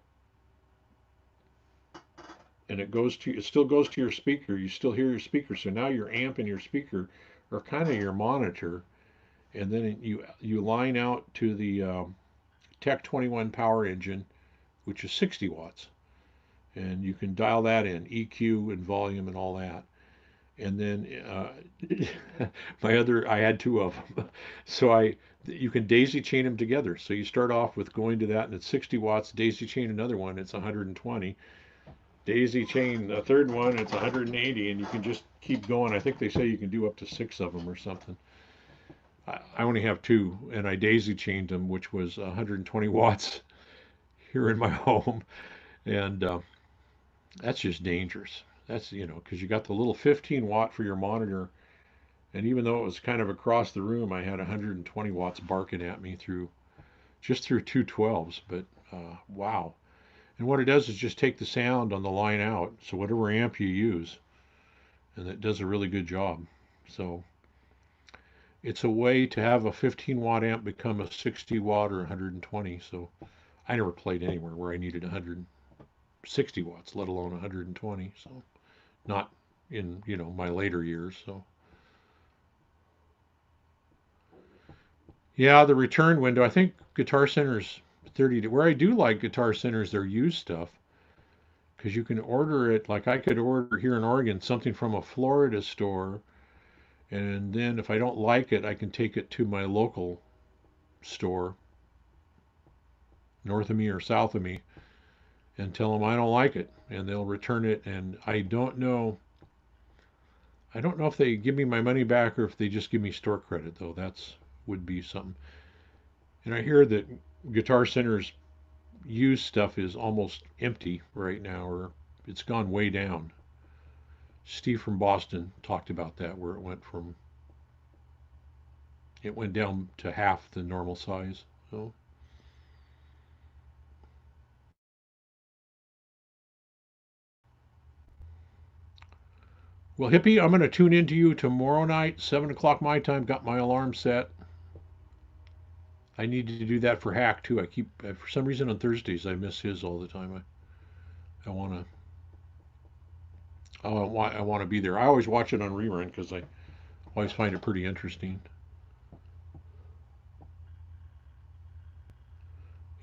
and it still goes to your speaker. You still hear your speaker. So now your amp and your speaker are kind of your monitor, and then you line out to the Tech 21 power engine, which is 60 watts, and you can dial that in, EQ and volume and all that. And then I had two of them. So you can daisy chain them together. So you start off with going to that, and it's 60 watts. Daisy chain another one, it's 120. Daisy chain a third one, it's 180, and you can just keep going. I think they say you can do up to six of them or something. I only have two, and I daisy chained them, which was 120 watts here in my home, and that's just dangerous. That's because you got the little 15-watt for your monitor. And even though it was kind of across the room, I had 120 watts barking at me through two 12s. But wow. And what it does is just take the sound on the line out. So whatever amp you use, and it does a really good job. So it's a way to have a 15-watt amp become a 60 watt or 120. So I never played anywhere where I needed 160 watts, let alone 120. So not in, my later years. So yeah, the return window. I think Guitar Center's 30. Where I do like Guitar Center's their used stuff because you can order it. Like I could order here in Oregon something from a Florida store, and then if I don't like it, I can take it to my local store north of me or south of me and tell them I don't like it, and they'll return it. And I don't know if they give me my money back or if they just give me store credit though. That's would be something. And I hear that Guitar Center's used stuff is almost empty right now, or it's gone way down. Steve from Boston talked about that, where it went down to half the normal size. So, well, Hippie, I'm going to tune into you tomorrow night, 7 o'clock my time. Got my alarm set. I need to do that for Hack too. For some reason on Thursdays I miss his all the time. I want to. I want to be there. I always watch it on rerun because I always find it pretty interesting.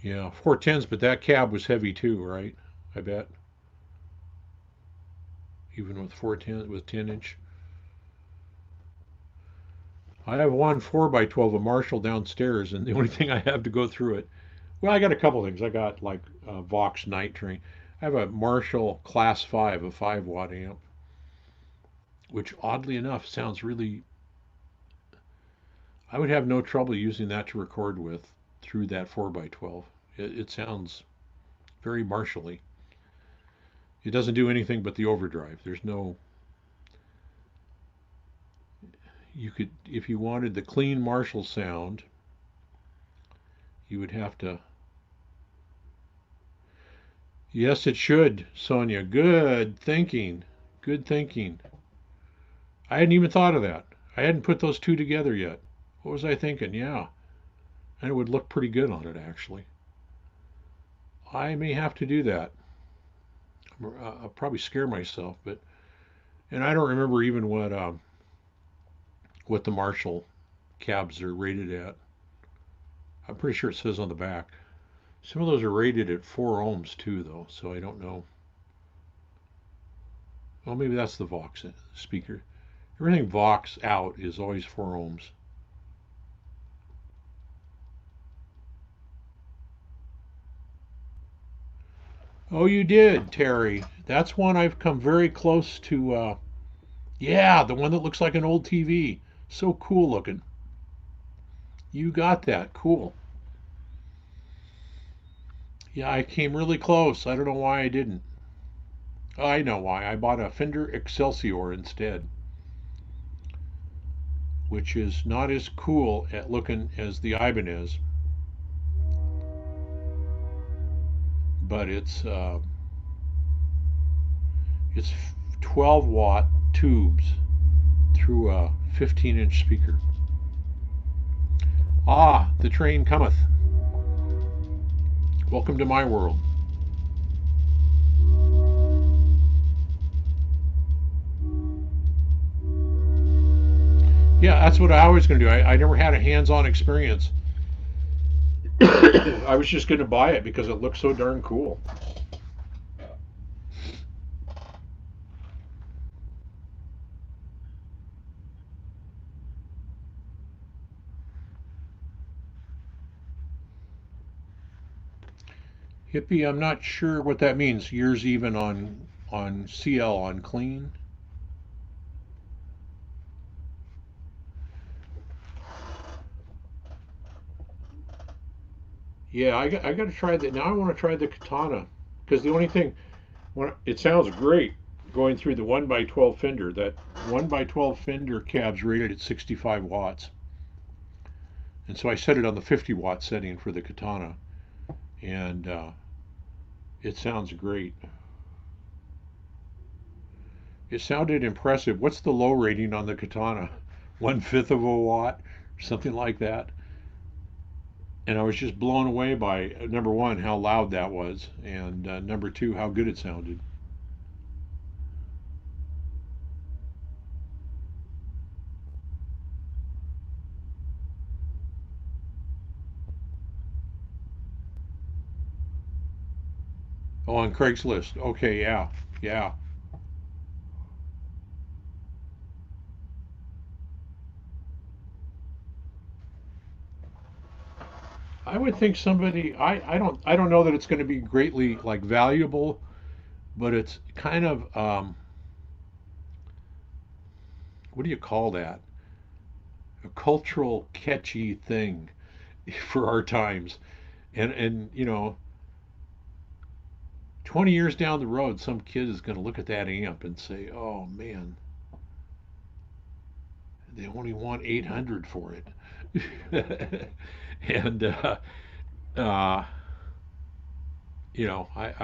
Yeah, 410s, but that cab was heavy too, right? I bet. Even with 410 with 10 inch. I have one 4x12, a Marshall downstairs, and the only thing I have to go through it. Well, I got a couple things. I got like a Vox Night Train. I have a Marshall Class 5, a 5 watt amp, which oddly enough sounds really. I would have no trouble using that to record with through that 4x12. It sounds very Marshally. It doesn't do anything but the overdrive. There's no. You could, if you wanted the clean Marshall sound, you would have to. Yes, it should, Sonia. Good thinking. Good thinking. I hadn't even thought of that. I hadn't put those two together yet. What was I thinking? Yeah. And it would look pretty good on it, actually. I may have to do that. I'll probably scare myself, but. And I don't remember even what the Marshall cabs are rated at. I'm pretty sure it says on the back. Some of those are rated at 4 ohms too, though, so I don't know. Well, maybe that's the Vox speaker. Everything Vox out is always 4 ohms. Oh, you did, Terry. That's one I've come very close to. Yeah, the one that looks like an old TV. So cool looking. You got that. Cool. Yeah, I came really close. I don't know why I didn't. I know why. I bought a Fender Excelsior instead, which is not as cool at looking as the Ibanez, but it's 12 watt tubes through a 15-inch speaker. Ah, the train cometh. Welcome to my world. Yeah, that's what I was going to do. I never had a hands-on experience. I was just going to buy it because it looks so darn cool. Hippie, I'm not sure what that means. Yours even on CL on clean. Yeah, I got to try that. Now I want to try the Katana because the only thing when it sounds great going through the 1x12 Fender. That 1x12 Fender cab's rated at 65 watts. And so I set it on the 50-watt setting for the Katana, and it sounds great. It sounded impressive. What's the low rating on the Katana? 1/5 of a watt, something like that. And I was just blown away by number one, how loud that was, and number two, how good it sounded. Oh, on Craigslist. Okay, yeah, yeah. I would think somebody. I don't know that it's going to be greatly like valuable, but it's kind of what do you call that? A cultural catchy thing for our times. And 20 years down the road, some kid is going to look at that amp and say, "Oh man, they only want 800 for it." and uh, I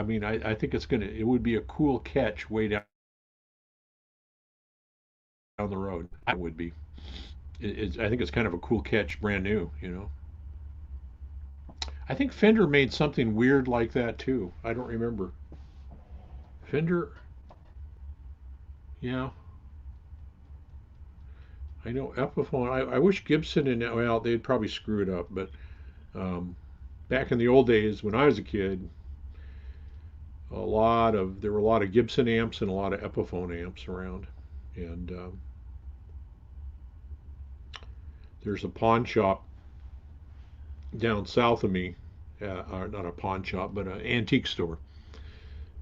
mean, I think it would be a cool catch way down the road. I would be. I think it's kind of a cool catch, brand new. I think Fender made something weird like that too. I don't remember. Fender, yeah, I know Epiphone. I wish Gibson and well, they'd probably screw it up, but um, back in the old days when I was a kid, there were a lot of Gibson amps and a lot of Epiphone amps around, and there's a pawn shop down south of me, or not a pawn shop, but an antique store,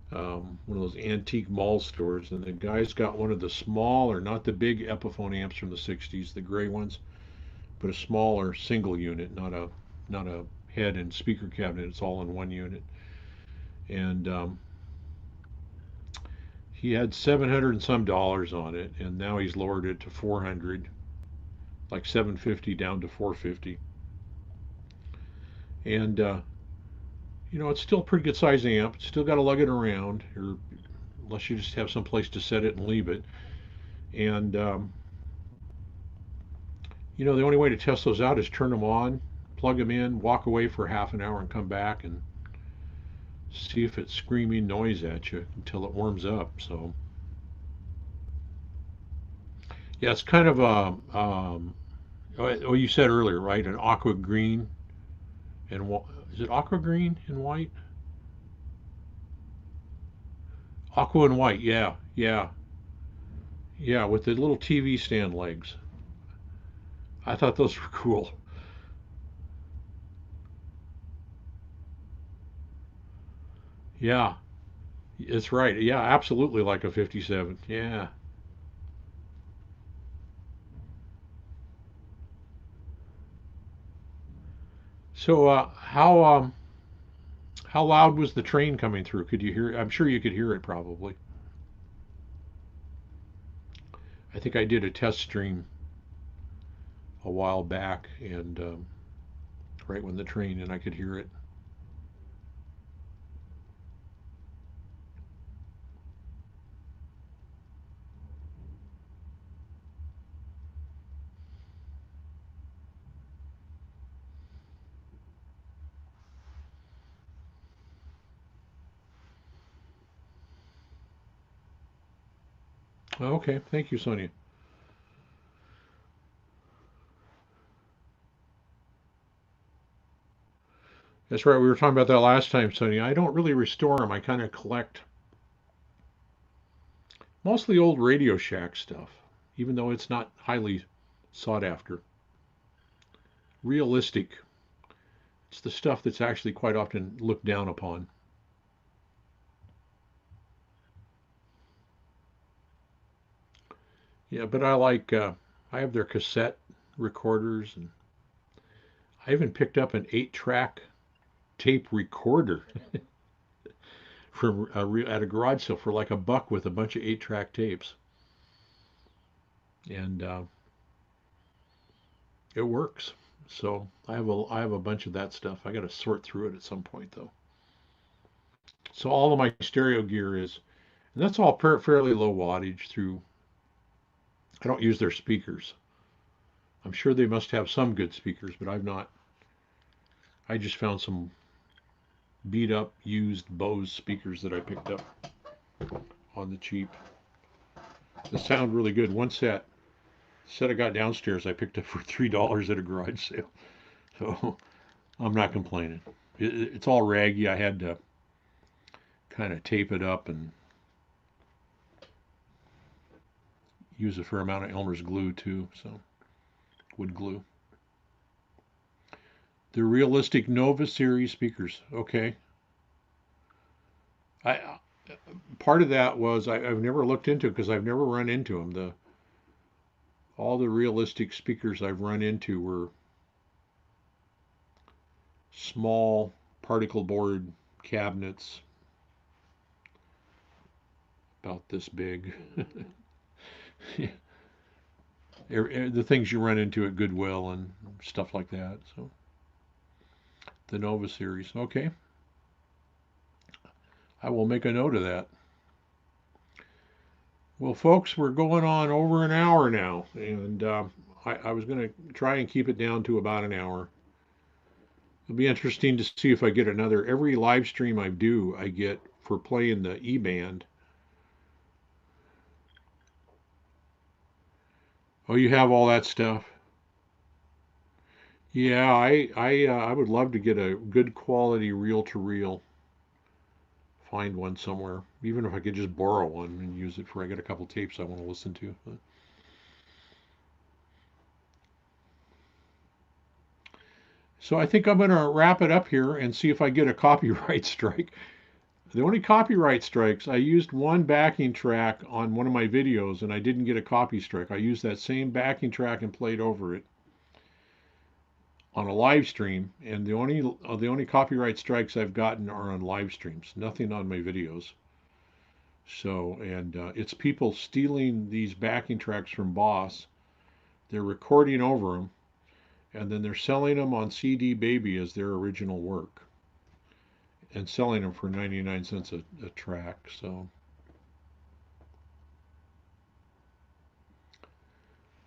one of those antique mall stores, and the guy's got one of the smaller, not the big Epiphone amps from the '60s, the gray ones, but a smaller single unit, not a head and speaker cabinet. It's all in one unit, and he had 700 and some dollars on it, and now he's lowered it to 400, like 750 down to 450, and it's still a pretty good size amp. It's still got to lug it around, or unless you just have some place to set it and leave it. And the only way to test those out is turn them on, plug them in, walk away for half an hour, and come back and see if it's screaming noise at you until it warms up. So yeah, it's kind of a you said earlier, right? An aqua green and is it aqua green and white? Aqua and white, yeah, yeah, yeah, with the little TV stand legs. I thought those were cool. Yeah, it's right. Yeah, absolutely like a 57. Yeah. So how loud was the train coming through? Could you hear? I'm sure you could hear it probably. I think I did a test stream a while back, and right when the train, and I could hear it. Okay, thank you, Sonia. That's right. We were talking about that last time, Sonia. I don't really restore them. I kind of collect mostly old Radio Shack stuff, even though it's not highly sought after. Realistic. It's the stuff that's actually quite often looked down upon. Yeah, but I have their cassette recorders, and I even picked up an 8-track tape recorder from at a garage sale for like $1 with a bunch of 8-track tapes, and it works. So I have a bunch of that stuff. I got to sort through it at some point though. So all of my stereo gear is, and that's all fairly low wattage through. I don't use their speakers. I'm sure they must have some good speakers, but I've not. I just found some beat up used Bose speakers that I picked up on the cheap. They sound really good. One set I got downstairs I picked up for $3 at a garage sale. So I'm not complaining. It's all raggy. I had to kind of tape it up and use a fair amount of Elmer's glue too, so wood glue. The Realistic Nova series speakers. Okay. I Part of that was I've never looked into it because I've never run into them. All the Realistic speakers I've run into were small particle board cabinets about this big. The things you run into at Goodwill and stuff like that. So the Nova series. Okay. I will make a note of that. Well, folks, we're going on over an hour now, and I was going to try and keep it down to about an hour. It'll be interesting to see if I get another. Every live stream I do, I get for playing the E band. Oh, you have all that stuff? Yeah, I would love to get a good quality reel to reel. Find one somewhere, even if I could just borrow one and use it for. I got a couple tapes I want to listen to. But. So I think I'm going to wrap it up here and see if I get a copyright strike. The only copyright strikes, I used one backing track on one of my videos and I didn't get a copy strike. I used that same backing track and played over it on a live stream, and the only copyright strikes I've gotten are on live streams, nothing on my videos. So, and it's people stealing these backing tracks from Boss. They're recording over them, and then they're selling them on CD Baby as their original work, and selling them for 99 cents a track. So,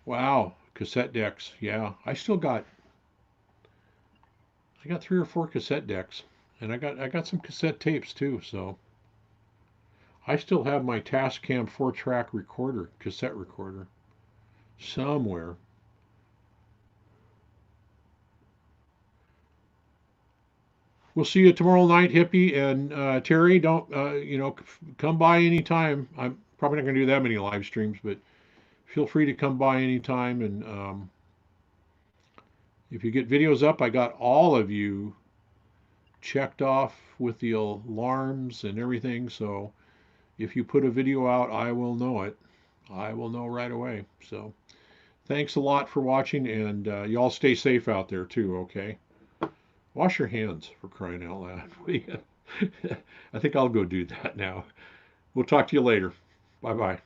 wow, cassette decks. Yeah, I got 3 or 4 cassette decks, and I got some cassette tapes too. So I still have my Tascam 4-track recorder, cassette recorder, somewhere. We'll see you tomorrow night, Hippie and Terry. Don't come by anytime. I'm probably not going to do that many live streams, but feel free to come by anytime. And if you get videos up, I got all of you checked off with the alarms and everything. So if you put a video out, I will know it. I will know right away. So thanks a lot for watching, and y'all stay safe out there too, okay? Wash your hands, for crying out loud. I think I'll go do that now. We'll talk to you later. Bye bye.